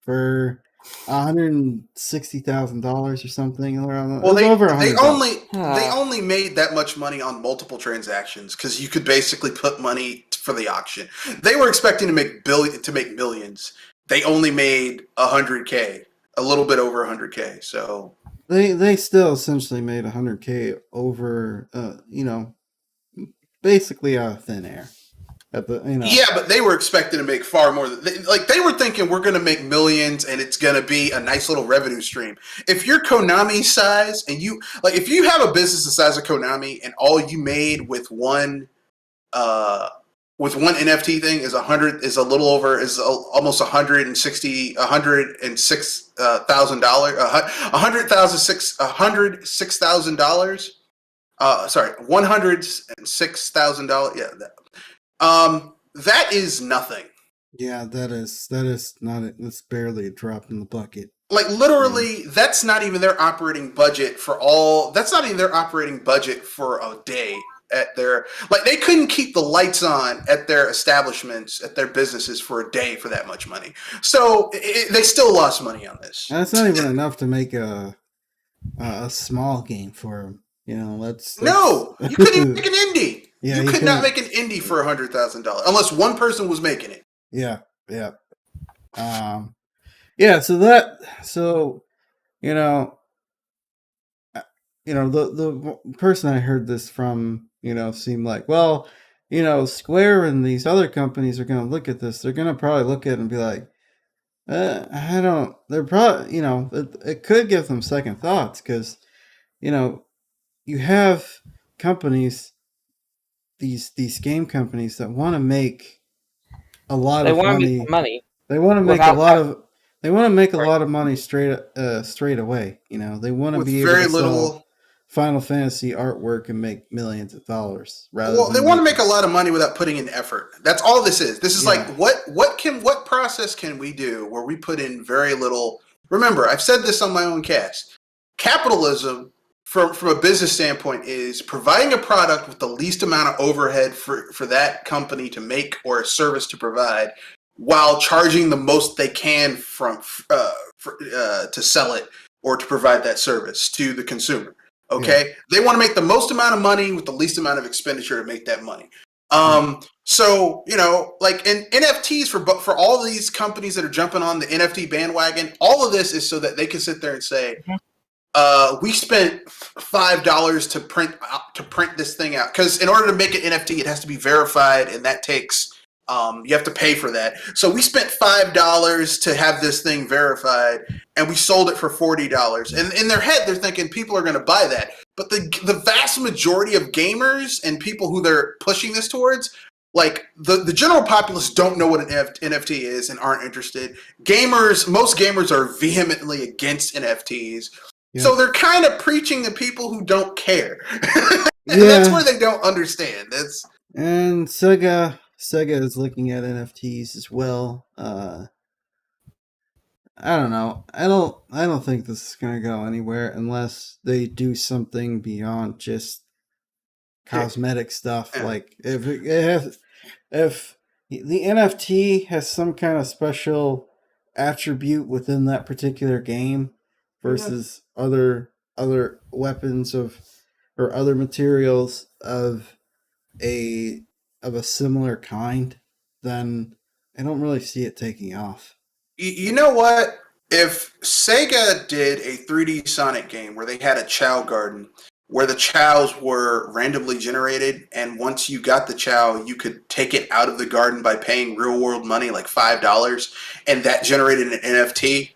for $160,000 or something around. Well, they only made that much money on multiple transactions because you could basically put money for the auction. They were expecting to make millions. They only made $100K, a little bit over $100K. So they still essentially made $100K over, basically out of thin air. Yeah, but they were expecting to make far more. They were thinking we're going to make millions and it's going to be a nice little revenue stream. If you're Konami size and if you have a business the size of Konami and all you made with one NFT thing is almost $106,000. $106,000. Yeah. That is nothing. Yeah, that is not. It's barely a drop in the bucket. Like literally, that's not even their operating budget for all. That's not even their operating budget for a day at their. Like they couldn't keep the lights on at their establishments, at their businesses for a day for that much money. So they still lost money on this. And that's not even enough to make a small game for them. No, you couldn't even make an indie. Yeah, you could not make an indie for $100,000 unless one person was making it. Yeah. So the person I heard this from, seemed like, well, Square and these other companies are going to look at this. They're going to probably look at it and be like, they're probably, it could give them second thoughts because, you have companies. These game companies that want to make a lot of money. They want to make a lot of. They want to make a lot of money straight away. They want to be able to sell Final Fantasy artwork and make millions of dollars. They want to make a lot of money without putting in effort. That's all this is. This is like what process can we do where we put in very little? Remember, I've said this on my own cast. Capitalism. From a business standpoint, is providing a product with the least amount of overhead for that company to make or a service to provide, while charging the most they can to sell it or to provide that service to the consumer. Okay, They want to make the most amount of money with the least amount of expenditure to make that money. So like in NFTs for all these companies that are jumping on the NFT bandwagon, all of this is so that they can sit there and say. We spent $5 to print this thing out because in order to make an NFT, it has to be verified, and that takes you have to pay for that. So we spent $5 to have this thing verified, and we sold it for $40. And in their head, they're thinking people are going to buy that. But the vast majority of gamers and people who they're pushing this towards, like the general populace, don't know what an NFT is and aren't interested. Most gamers are vehemently against NFTs. Yeah. So they're kind of preaching to people who don't care. And that's where they don't understand. And Sega is looking at NFTs as well. I don't know. I don't think this is going to go anywhere unless they do something beyond just cosmetic stuff. Yeah. Like if the NFT has some kind of special attribute within that particular game versus other weapons or other materials of a similar kind, then I don't really see it taking off. You know what? If Sega did a 3D Sonic game where they had a Chow garden, where the Chows were randomly generated, and once you got the Chow, you could take it out of the garden by paying real world money, like $5, and that generated an NFT,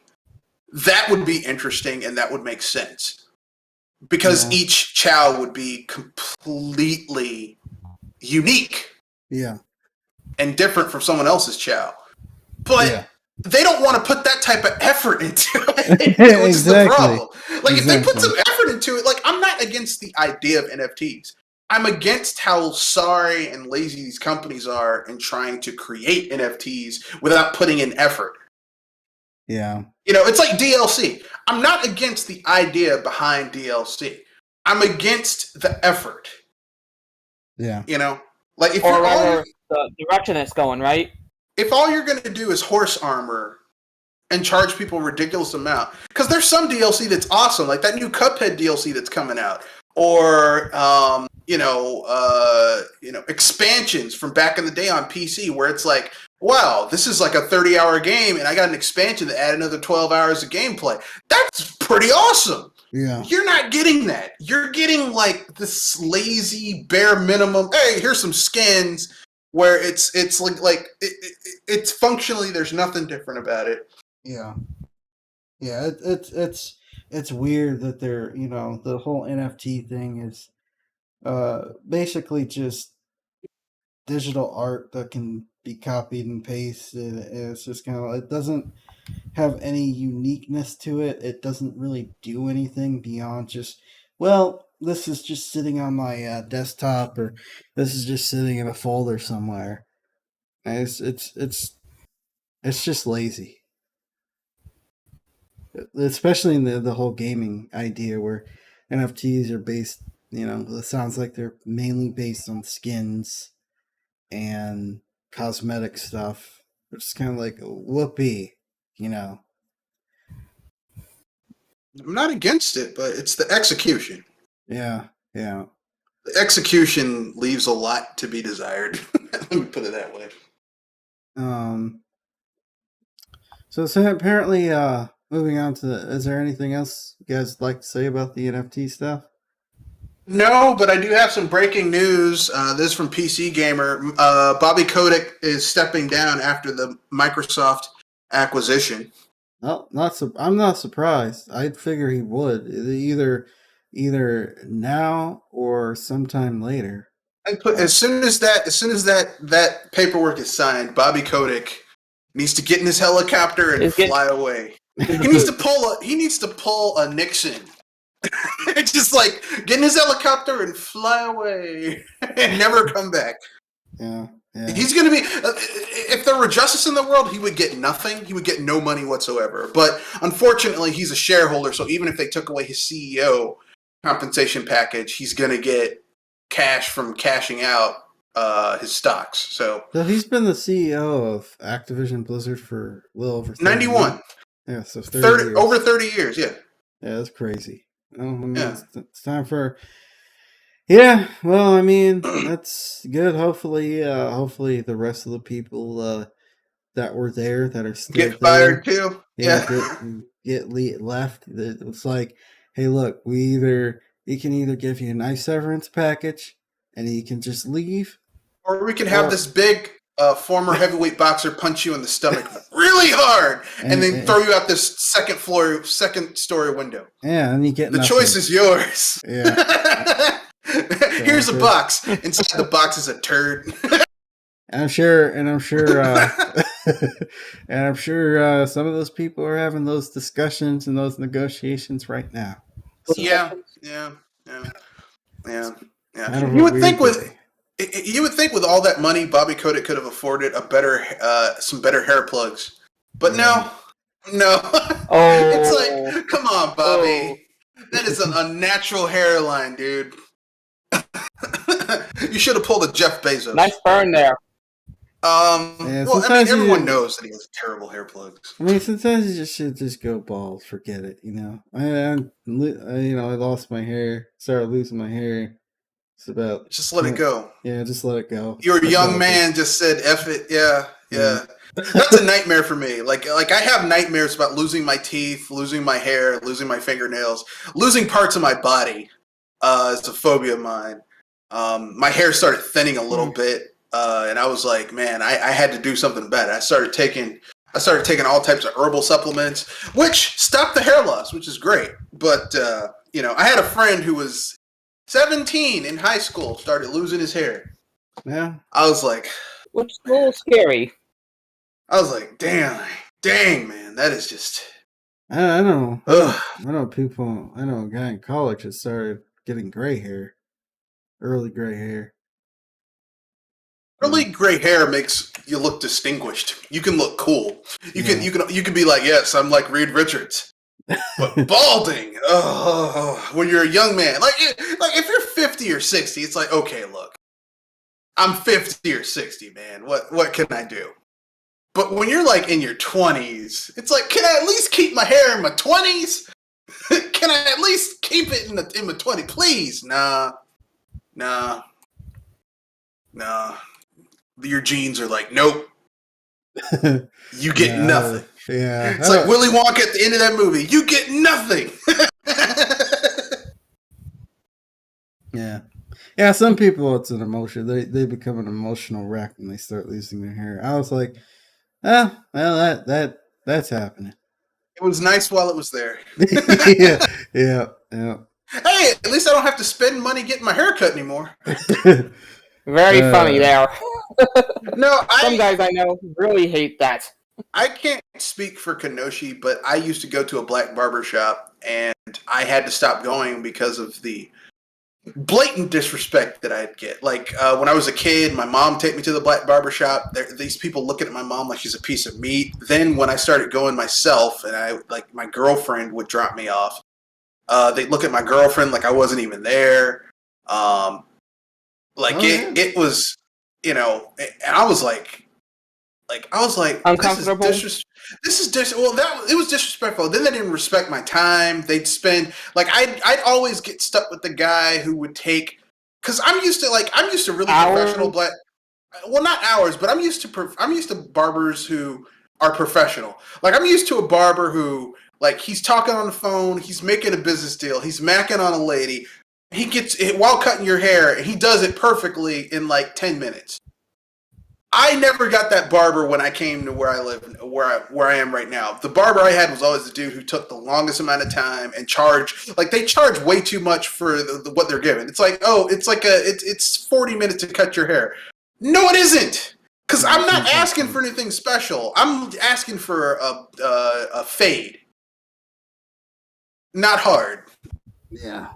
that would be interesting and that would make sense. Because each Chow would be completely unique. Yeah. And different from someone else's Chow. But they don't want to put that type of effort into it, which is the problem. Like, if they put some effort into it, like, I'm not against the idea of NFTs. I'm against how sorry and lazy these companies are in trying to create NFTs without putting in effort. Yeah. It's like DLC. I'm not against the idea behind DLC. I'm against the effort. Yeah. Like if the direction it's going, right? If all you're going to do is horse armor and charge people a ridiculous amount, because there's some DLC that's awesome, like that new Cuphead DLC that's coming out, or expansions from back in the day on PC where it's like, wow, this is like a 30-hour game and I got an expansion that add another 12 hours of gameplay. That's pretty awesome. Yeah. You're not getting that. You're getting like this lazy bare minimum, hey, here's some skins, where it's it's functionally there's nothing different about it. Yeah. Yeah, it's weird that they're, the whole NFT thing is basically just digital art that can be copied and pasted, and it's just kind of, it doesn't have any uniqueness to it. It doesn't really do anything beyond just, well, this is just sitting on my desktop, or this is just sitting in a folder somewhere. And it's just lazy, especially in the whole gaming idea where NFTs are based. It sounds like they're mainly based on skins and cosmetic stuff. It's kind of like, whoopee, I'm not against it, but it's the execution. Yeah. The execution leaves a lot to be desired. Let me put it that way. So apparently, moving on to is there anything else you guys would like to say about the NFT stuff? No, but I do have some breaking news. This is from PC Gamer. Bobby Kotick is stepping down after the Microsoft acquisition. No, I'm not surprised. I'd figure he would either now or sometime later. As soon as that paperwork is signed, Bobby Kotick needs to get in his helicopter and fly away. He needs to pull a Nixon. It's just like, get in his helicopter and fly away and never come back. Yeah. He's going to be, if there were justice in the world, he would get nothing. He would get no money whatsoever. But unfortunately, he's a shareholder, so even if they took away his CEO compensation package, he's going to get cash from cashing out his stocks. So he's been the CEO of Activision Blizzard for a little over 91 years. Yeah, so 30 years. Over 30 years, yeah. Yeah, that's crazy. It's time for... Yeah, well, I mean, that's good. Hopefully the rest of the people that were there, that are still get fired too. Yeah, get left. It's like, hey, look, we can either give you a nice severance package and you can just leave, or we can have this big former heavyweight boxer punch you in the stomach really hard and then throw you out this second story window. Yeah, and you get the choice is yours. Yeah. Here's a box. Inside the box is a turd. And I'm sure some of those people are having those discussions and those negotiations right now. So. Yeah. You would think with all that money, Bobby Kotick could have afforded some better hair plugs, but no. Oh. It's like, come on, Bobby. That is an unnatural hairline, dude. You should have pulled a Jeff Bezos. Nice burn there. Everyone knows that he has terrible hair plugs. I mean, sometimes you should just go bald. Forget it. I lost my hair. Started losing my hair. It's about just let it go. Yeah, just let it go. You're a young man. Just said F it. Yeah. That's a nightmare for me. Like I have nightmares about losing my teeth, losing my hair, losing my fingernails, losing parts of my body. It's a phobia of mine. My hair started thinning a little bit, and I was like, man, I had to do something about it. I started taking all types of herbal supplements, which stopped the hair loss, which is great. But I had a friend who was 17 in high school, started losing his hair. Yeah. I was like, which is a little scary. I was like, dang, man, that is just. I don't know. I know a guy in college that started getting gray hair. Early gray hair. Early gray hair makes you look distinguished. You can look cool. You can be like, yes, I'm like Reed Richards. But balding, when you're a young man, like if you're 50 or 60, it's like, okay, look, I'm 50 or 60, man. What can I do? But when you're like in your 20s, it's like, can I at least keep my hair in my 20s? can I at least keep it in the 20? Please, nah. Your genes are like, nope. You get nothing. Yeah, it's like Willy Wonka at the end of that movie. You get nothing. Yeah. Some people, it's an emotion. They become an emotional wreck when they start losing their hair. I was like, well, that's happening. It was nice while it was there. yeah. Hey, at least I don't have to spend money getting my hair cut anymore. Very funny there. No, some guys I know really hate that. I can't speak for Kenoshi, but I used to go to a black barber shop, and I had to stop going because of the blatant disrespect that I'd get. Like, when I was a kid, my mom take me to the black barber shop. These people looking at my mom like she's a piece of meat. Then when I started going myself, and my girlfriend would drop me off, they'd look at my girlfriend like I wasn't even there. It was, and I was like uncomfortable. This is it was disrespectful. Then they didn't respect my time. They'd spend I'd always get stuck with the guy who would take, because I'm used to really hours? Professional black. Well, not hours, but I'm used to barbers who are professional. Like, I'm used to a barber who, like, he's talking on the phone, he's making a business deal, he's macking on a lady. He gets it while cutting your hair, and he does it perfectly in like 10 minutes. I never got that barber when I came to where I live, where I am right now. The barber I had was always the dude who took the longest amount of time and they charge way too much for what they're giving. It's like, it's 40 minutes to cut your hair. No, it isn't. Because I'm not asking for anything special. I'm asking for a fade. Not hard. Yeah.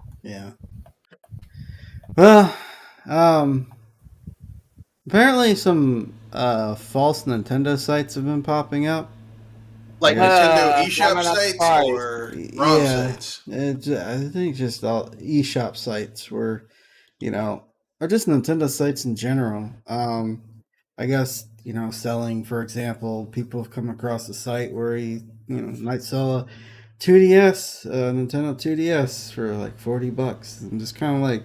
Well, apparently some false Nintendo sites have been popping up. Like Nintendo eShop sites or ROM sites? I think just all eShop sites were, or just Nintendo sites in general. I guess, selling, for example, people have come across a site where he, might sell a 2DS, Nintendo 2DS for like $40. I'm just kind of like,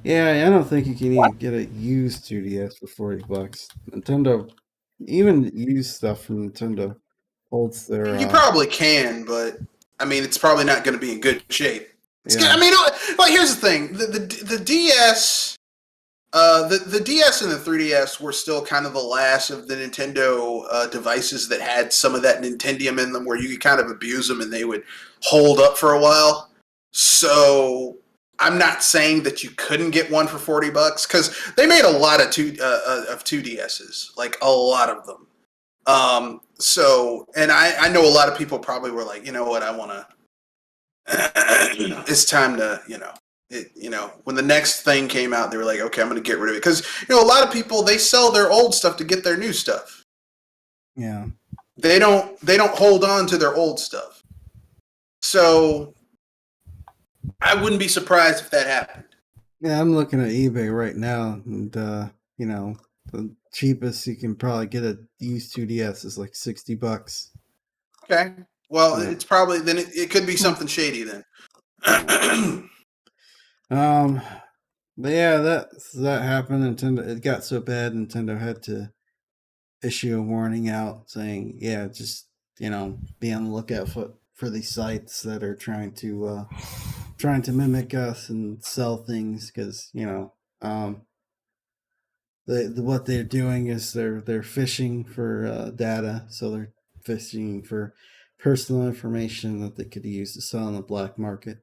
yeah, I don't think you can even get a used 2DS for $40. Nintendo, even used stuff from Nintendo holds their. You probably can, but I mean, it's probably not going to be in good shape. Yeah. I mean, here's the thing: the DS, the DS and the 3DS were still kind of the last of the Nintendo devices that had some of that Nintendium in them, where you could kind of abuse them and they would hold up for a while. So I'm not saying that you couldn't get one for $40 because they made a lot of 2DSs, like a lot of them. And I know a lot of people probably were like, you know what, I want to. It's time to, when the next thing came out, they were like, okay, I'm going to get rid of it because a lot of people, they sell their old stuff to get their new stuff. Yeah. They don't hold on to their old stuff. So I wouldn't be surprised if that happened. Yeah, I'm looking at eBay right now, and the cheapest you can probably get a used 2DS is like $60. Okay, well, it's probably then it could be something shady then. But yeah, that happened. Nintendo, it got so bad, Nintendo had to issue a warning out saying, yeah, just be on the lookout for these sites that are trying to mimic us and sell things because what they're doing is they're fishing for data, so they're fishing for personal information that they could use to sell on the black market.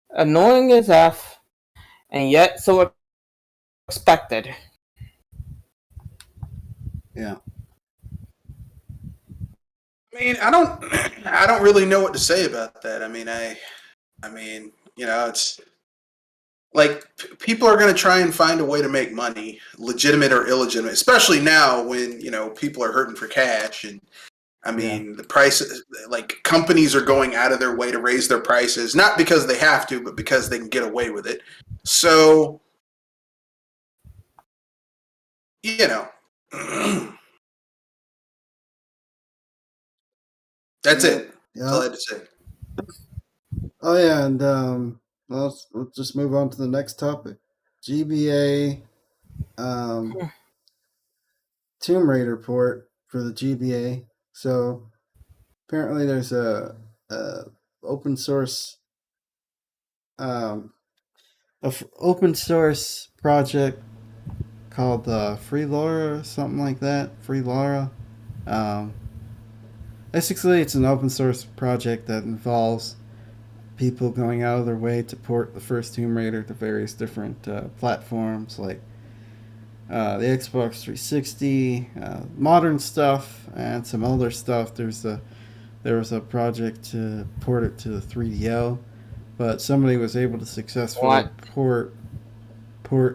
Annoying as F, and yet so expected. Yeah. I mean, I don't really know what to say about that. I mean, it's like people are going to try and find a way to make money, legitimate or illegitimate, especially now when, people are hurting for cash. And I mean, the prices, like companies are going out of their way to raise their prices, not because they have to, but because they can get away with it. So, That's it. That's all I had to say. Oh yeah, and let's just move on to the next topic. GBA Tomb Raider port for the GBA. So apparently there's a open source open source project called Free Laura, something like that. Free Laura. Basically, it's an open source project that involves people going out of their way to port the first Tomb Raider to various different platforms, like the Xbox 360, modern stuff, and some older stuff. There was a project to port it to the 3DO, but somebody was able to successfully port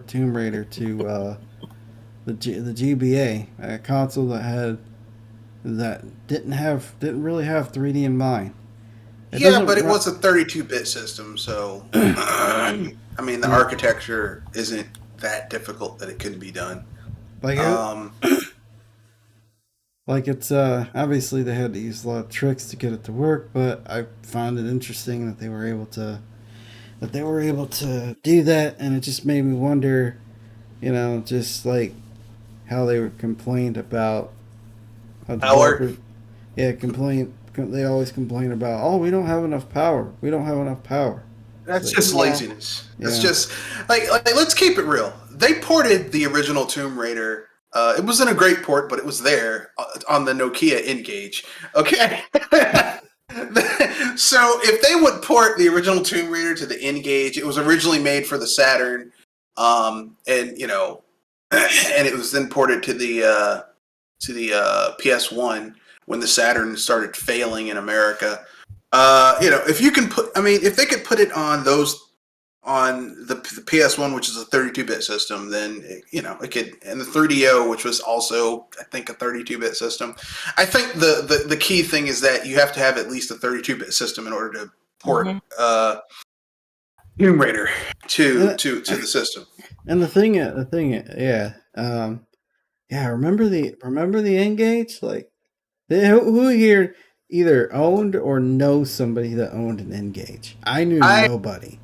Tomb Raider to the GBA, a console that didn't really have 3D in mind. But it was a 32-bit system, so I mean the architecture isn't that difficult that it couldn't be done. Like it's obviously they had to use a lot of tricks to get it to work, but I found it interesting that they were able to do that, and it just made me wonder, just like how they were complained about power. They always complain about, oh, we don't have enough power. That's just laziness. Yeah. It's just like let's keep it real. They ported the original Tomb Raider. It wasn't a great port, but it was there on the Nokia N-Gage. Okay. So if they would port the original Tomb Raider to the N-Gage, it was originally made for the Saturn, and it was then ported to the PS1 when the Saturn started failing in America. If they could put it on the PS1, which is a 32-bit system, then it could, and the 3DO, which was also I think a 32-bit system. I think the key thing is that you have to have at least a 32-bit system in order to port Tomb Raider to the system. And the thing, remember the N-Gage? Like, who here either owned or knows somebody that owned an N-Gage? I knew nobody.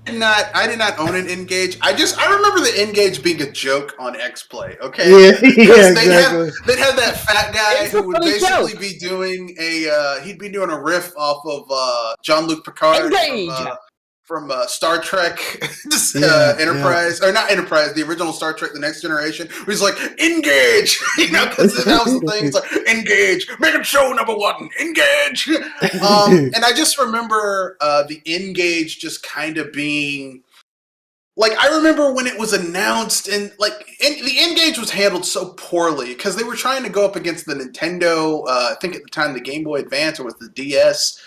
I did not own an N-Gage. I remember the N-Gage being a joke on X-Play. Okay, exactly. They'd have that fat guy who would basically be doing a riff off of Jean-Luc Picard from Star Trek Enterprise, or not Enterprise, the original Star Trek, The Next Generation, where he's like, engage! Because that was the thing. It's like, engage! Make it show number one! Engage! And I just remember the Engage just kind of being... Like, I remember when it was announced, and the N-Gage was handled so poorly, because they were trying to go up against the Nintendo, I think at the time the Game Boy Advance, or was the DS.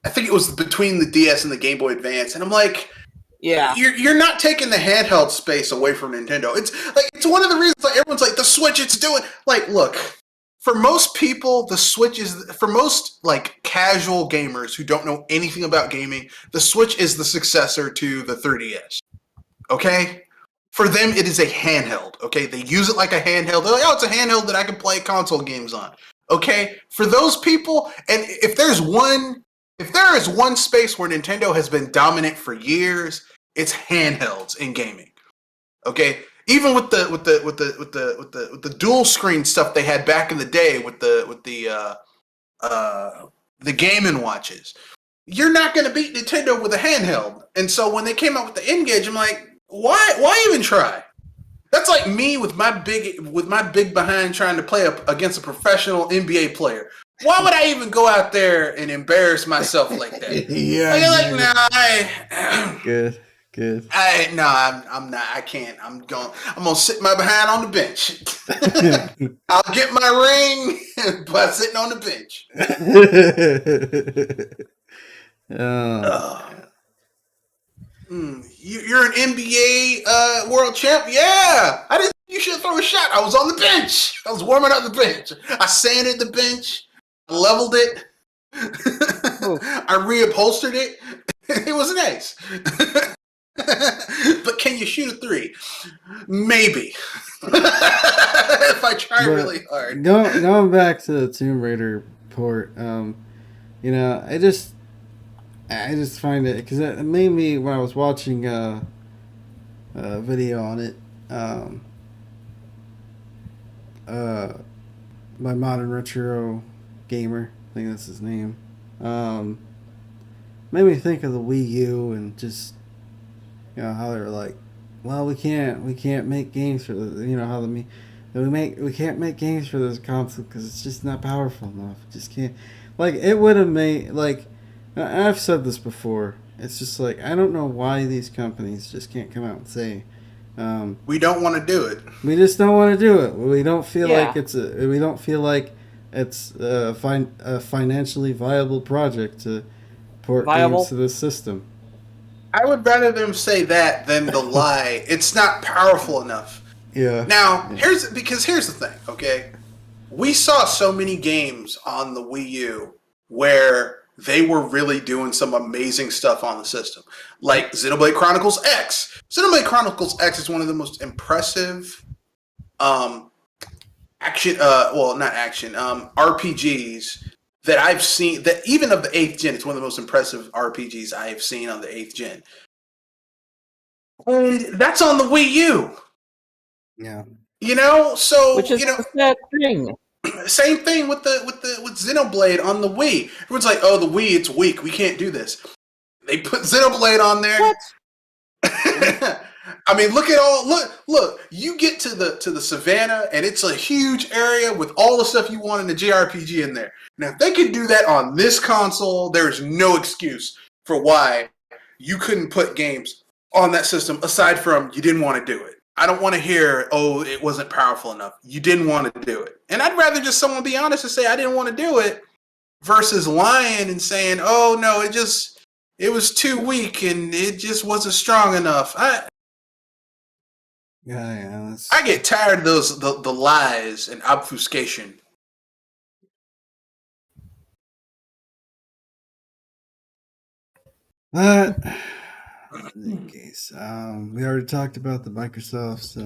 I think it was between the DS and the Game Boy Advance, and I'm like, yeah, you're not taking the handheld space away from Nintendo. It's one of the reasons everyone's like, the Switch, it's doing, look, for most people, the Switch is, for most casual gamers who don't know anything about gaming, the Switch is the successor to the 3DS. Okay? For them, it is a handheld. Okay? They use it like a handheld. They're like, oh, it's a handheld that I can play console games on. Okay? For those people, and if there is one space where Nintendo has been dominant for years, it's handhelds in gaming. Okay, even with the dual screen stuff they had back in the day with the Game & Watches, you're not going to beat Nintendo with a handheld. And so when they came out with the N-Gage, I'm like, why even try? That's like me with my big behind trying to play against a professional NBA player. Why would I even go out there and embarrass myself like that? Good. I'm not. I can't. I'm gonna sit my behind on the bench. I'll get my ring by sitting on the bench. You're an NBA world champ? Yeah. I didn't. You should throw a shot. I was on the bench. I was warming up the bench. I sanded the bench. Leveled it. I reupholstered it. It was nice. But can you shoot a 3? Maybe. If I try really hard. Going back to the Tomb Raider port, You know, I just find it because it made me when I was watching a video on it. My modern retro gamer, I think that's his name. Made me think of the Wii U and just how they were like, well, we can't make games for the how we can't make games for this console because it's just not powerful enough. It just can't. Like it would have made I've said this before. It's just like I don't know why these companies just can't come out and say. We don't want to do it. We just don't want to do it. We don't feel like it's a financially viable project to port games to this system. I would rather them say that than the lie. It's not powerful enough. Yeah. Now, here's the thing, okay? We saw so many games on the Wii U where they were really doing some amazing stuff on the system. Like Xenoblade Chronicles X. Xenoblade Chronicles X is one of the most impressive RPGs that I've seen, that even of the 8th gen, it's one of the most impressive RPGs I have seen on the 8th gen. And that's on the Wii U. Yeah. Which is a sad thing. Same thing with Xenoblade on the Wii. Everyone's like, "Oh, the Wii, it's weak. We can't do this." They put Xenoblade on there. What? I mean, look. You get to the savannah, and it's a huge area with all the stuff you want in the JRPG in there. Now, if they could do that on this console, there's no excuse for why you couldn't put games on that system. Aside from you didn't want to do it. I don't want to hear, "Oh, it wasn't powerful enough." You didn't want to do it, and I'd rather just someone be honest and say, "I didn't want to do it," versus lying and saying, "Oh no, it was too weak and it just wasn't strong enough." I get tired of the lies and obfuscation. But in any case, we already talked about the Microsoft's.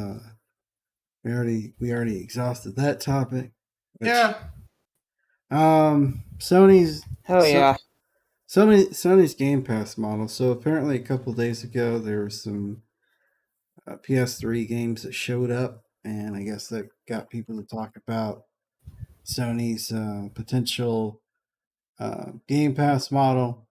We already exhausted that topic. Yeah. Sony's. Hell yeah. Sony's Game Pass model. So apparently, a couple days ago, there were some PS3 games that showed up, and I guess that got people to talk about Sony's potential Game Pass model.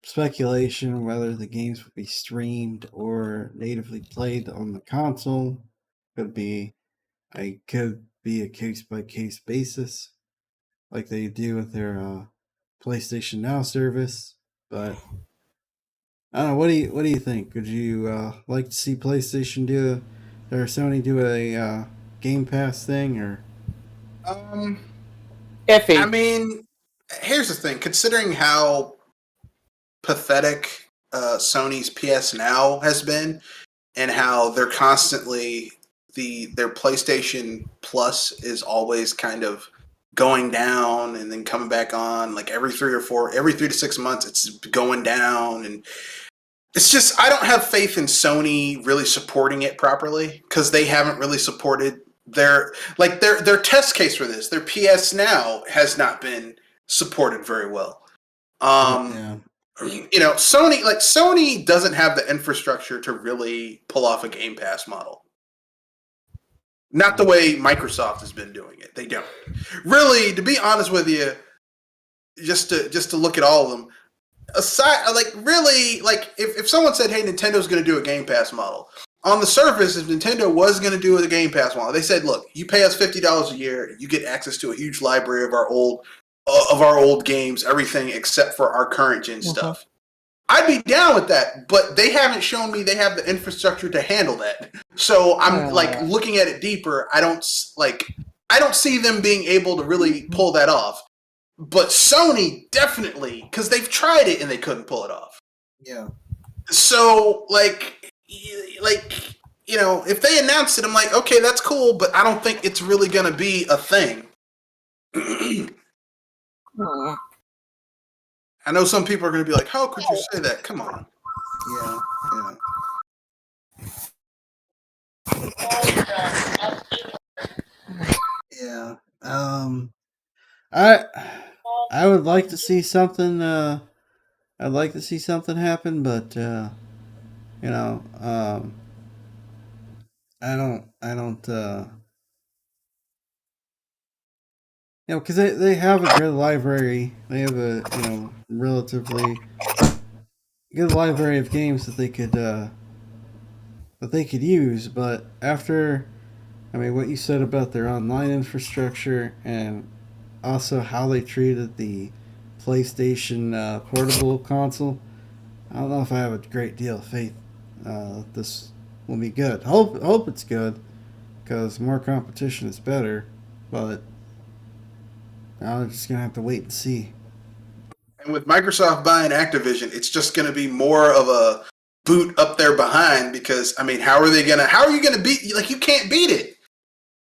Speculation whether the games would be streamed or natively played on the console could be a case by case basis, like they do with their PlayStation Now service. But I don't know. What do you think? Would you like to see PlayStation or Sony do a Game Pass thing, or? Iffy. I mean, here's the thing. Considering how pathetic Sony's PS Now has been, and how they're constantly their PlayStation Plus is always kind of going down and then coming back on, like every 3 to 6 months it's going down, and it's just, I don't have faith in Sony really supporting it properly, because they haven't really supported their test case for this. Their PS Now has not been supported very well. Sony doesn't have the infrastructure to really pull off a Game Pass model. Not the way Microsoft has been doing it. They don't. Really, to be honest with you, just to look at all of them, aside, if someone said, "Hey, Nintendo's going to do a Game Pass model," on the surface, if Nintendo was going to do a Game Pass model, they said, "Look, you pay us $50 a year, you get access to a huge library of our old games, everything except for our current gen stuff." I'd be down with that, but they haven't shown me they have the infrastructure to handle that. So I'm looking at it deeper. I don't see them being able to really pull that off. But Sony definitely, because they've tried it and they couldn't pull it off. Yeah. So if they announced it, I'm like, okay, that's cool, but I don't think it's really going to be a thing. I know some people are going to be like, "How could you say that?" Come on. Yeah. I would like to see something. I'd like to see something happen, but you know, I don't. Because they have a good library. They have a relatively good library of games that they could use. But after, what you said about their online infrastructure and also how they treated the PlayStation portable console, I don't know if I have a great deal of faith that this will be good. Hope it's good, because more competition is better. But I'm just gonna have to wait and see. And with Microsoft buying Activision, it's just gonna be more of a boot up there behind, because how are you gonna beat, you can't beat it.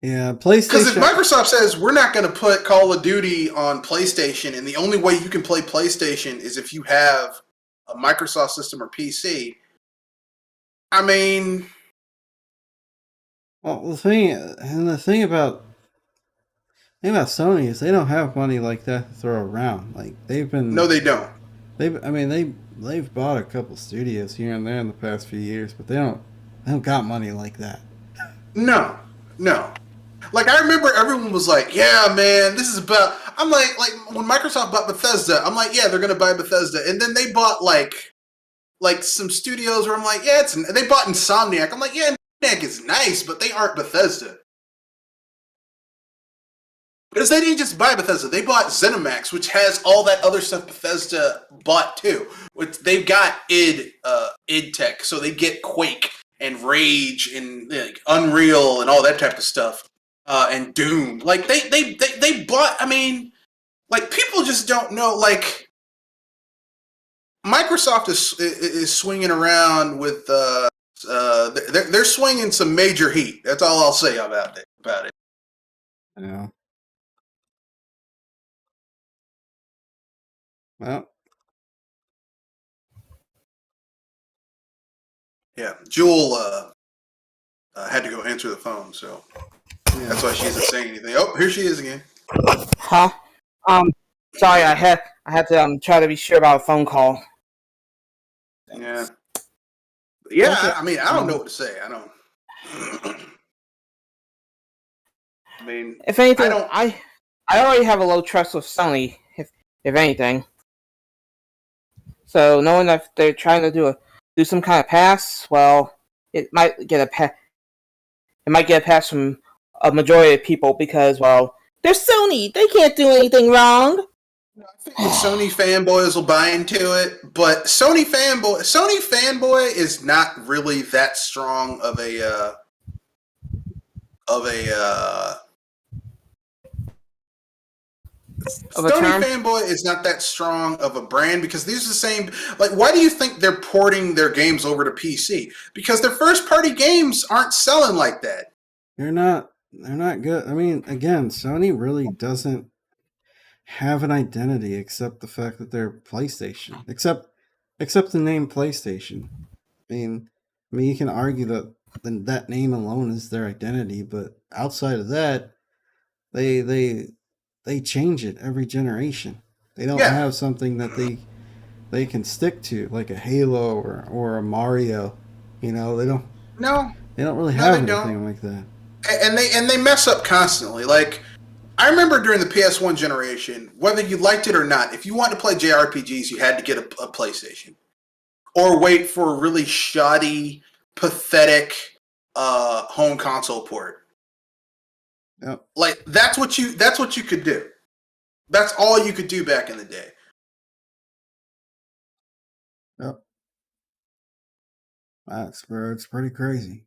Yeah, PlayStation. Because if Microsoft says we're not going to put Call of Duty on PlayStation, and the only way you can play PlayStation is if you have a Microsoft system or PC, well, the thing about Sony is they don't have money like that to throw around. Like no, they don't. They've bought a couple studios here and there in the past few years, but they don't got money like that. No. Like, I remember everyone was like, yeah, man, this is about... I'm like when Microsoft bought Bethesda, I'm like, yeah, they're going to buy Bethesda. And then they bought, like some studios where I'm like, yeah, they bought Insomniac. I'm like, yeah, Insomniac is nice, but they aren't Bethesda. Because they didn't just buy Bethesda. They bought ZeniMax, which has all that other stuff Bethesda bought, too. They've got id Tech, so they get Quake and Rage and Unreal and all that type of stuff. And Doom, they bought. People just don't know. Microsoft is swinging around with. They're swinging some major heat. That's all I'll say about it. Yeah. Well. Yeah, Jewel had to go answer the phone, so. Yeah. That's why she isn't saying anything. Oh, here she is again. Huh? Sorry, I had to try to be sure about a phone call. Yeah. Yeah, I don't know what to say. I don't. If anything, I already have a low trust with Sony. If anything, so knowing that they're trying to do some kind of pass, well, it might get a pass. It might get a pass from a majority of people because, well, they're Sony. They can't do anything wrong. I think the Sony fanboys will buy into it, but Sony fanboy is not really that strong of a Sony fanboy is not that strong of a brand, because these are the same. Why do you think they're porting their games over to PC? Because their first party games aren't selling like that. They're not good. Again, Sony really doesn't have an identity except the fact that they're PlayStation. Except the name PlayStation. You can argue that name alone is their identity, but outside of that, they change it every generation. They don't have something that they can stick to, like a Halo or a Mario. They don't. No. They don't really have anything like that. And they mess up constantly. I remember during the PS1 generation, whether you liked it or not, if you wanted to play JRPGs, you had to get a PlayStation, or wait for a really shoddy, pathetic home console port. Yep. That's what you could do. That's all you could do back in the day. Yep. It's pretty crazy.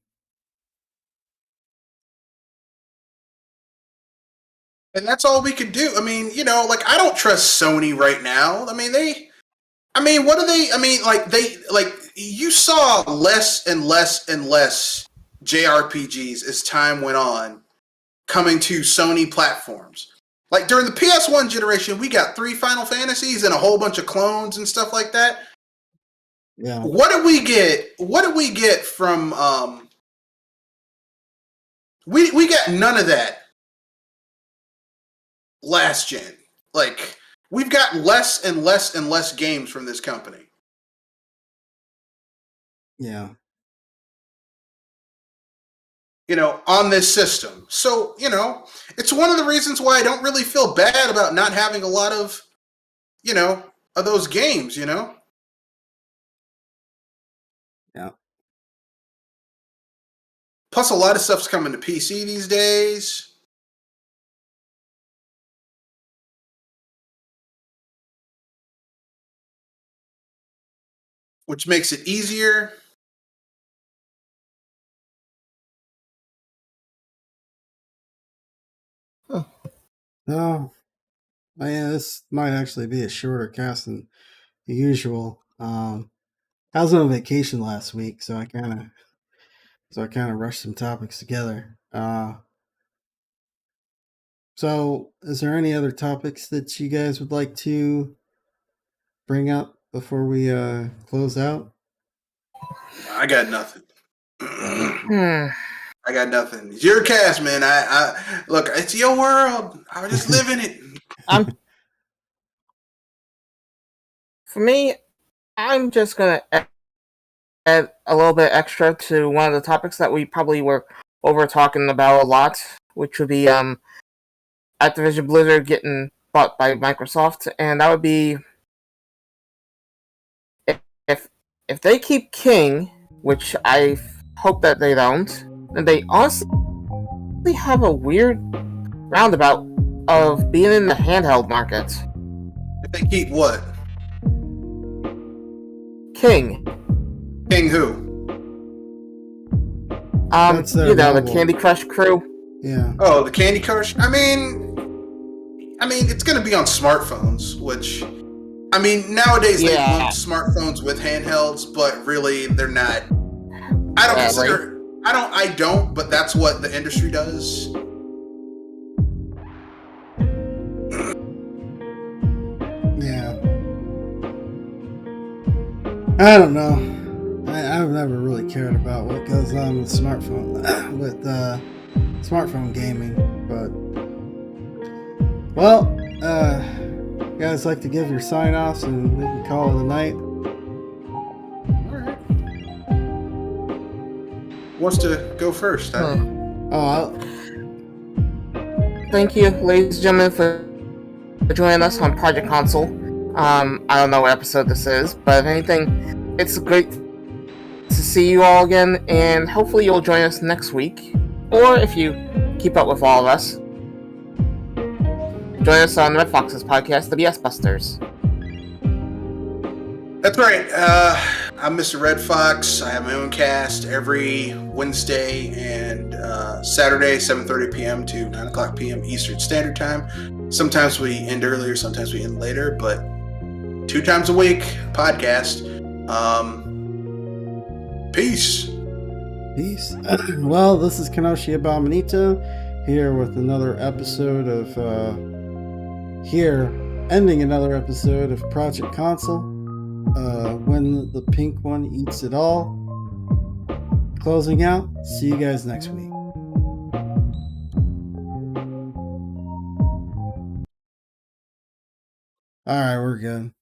And that's all we could do. I don't trust Sony right now. You saw less and less and less JRPGs as time went on coming to Sony platforms. During the PS1 generation, we got 3 Final Fantasies and a whole bunch of clones and stuff like that. Yeah. What did we get from we got none of that last gen. Like, we've got less and less and less games from this company. Yeah. On this system. So, it's one of the reasons why I don't really feel bad about not having a lot of, of those games, Yeah. Plus, a lot of stuff's coming to PC these days. Which makes it easier. Huh. Oh, yeah, this might actually be a shorter cast than usual. I was on vacation last week, so I kind of rushed some topics together. So, is there any other topics that you guys would like to bring up before we close out? I got nothing. I got nothing. It's your cast, man. I look. It's your world. I just live in it. For me, I'm just gonna add a little bit extra to one of the topics that we probably were over talking about a lot, which would be Activision Blizzard getting bought by Microsoft, and that would be if they keep King, which I hope that they don't, then they honestly have a weird roundabout of being in the handheld market. If they keep what? King. King who? The Candy Crush crew. Yeah. Oh, the Candy Crush? I mean, it's going to be on smartphones, which, nowadays they lump smartphones with handhelds, but really they're not. I don't consider. I don't, but that's what the industry does. Yeah. I don't know. I've never really cared about what goes on with smartphone gaming, but you guys like to give your sign-offs and we can call it a night. Alright. Wants to go first? Thank you, ladies and gentlemen, for joining us on Project Console. I don't know what episode this is, but if anything, it's great to see you all again, and hopefully you'll join us next week, or if you keep up with all of us, join us on Red Fox's podcast, The BS Busters. That's right. I'm Mr. Red Fox. I have my own cast every Wednesday and Saturday, 7:30 p.m. to 9 o'clock p.m. Eastern Standard Time. Sometimes we end earlier, sometimes we end later, but 2 times a week podcast. Peace. Well, this is Kenoshi Abominito here with another episode of ending another episode of Project Console. When the pink one eats it all. Closing out. See you guys next week. Alright, we're good.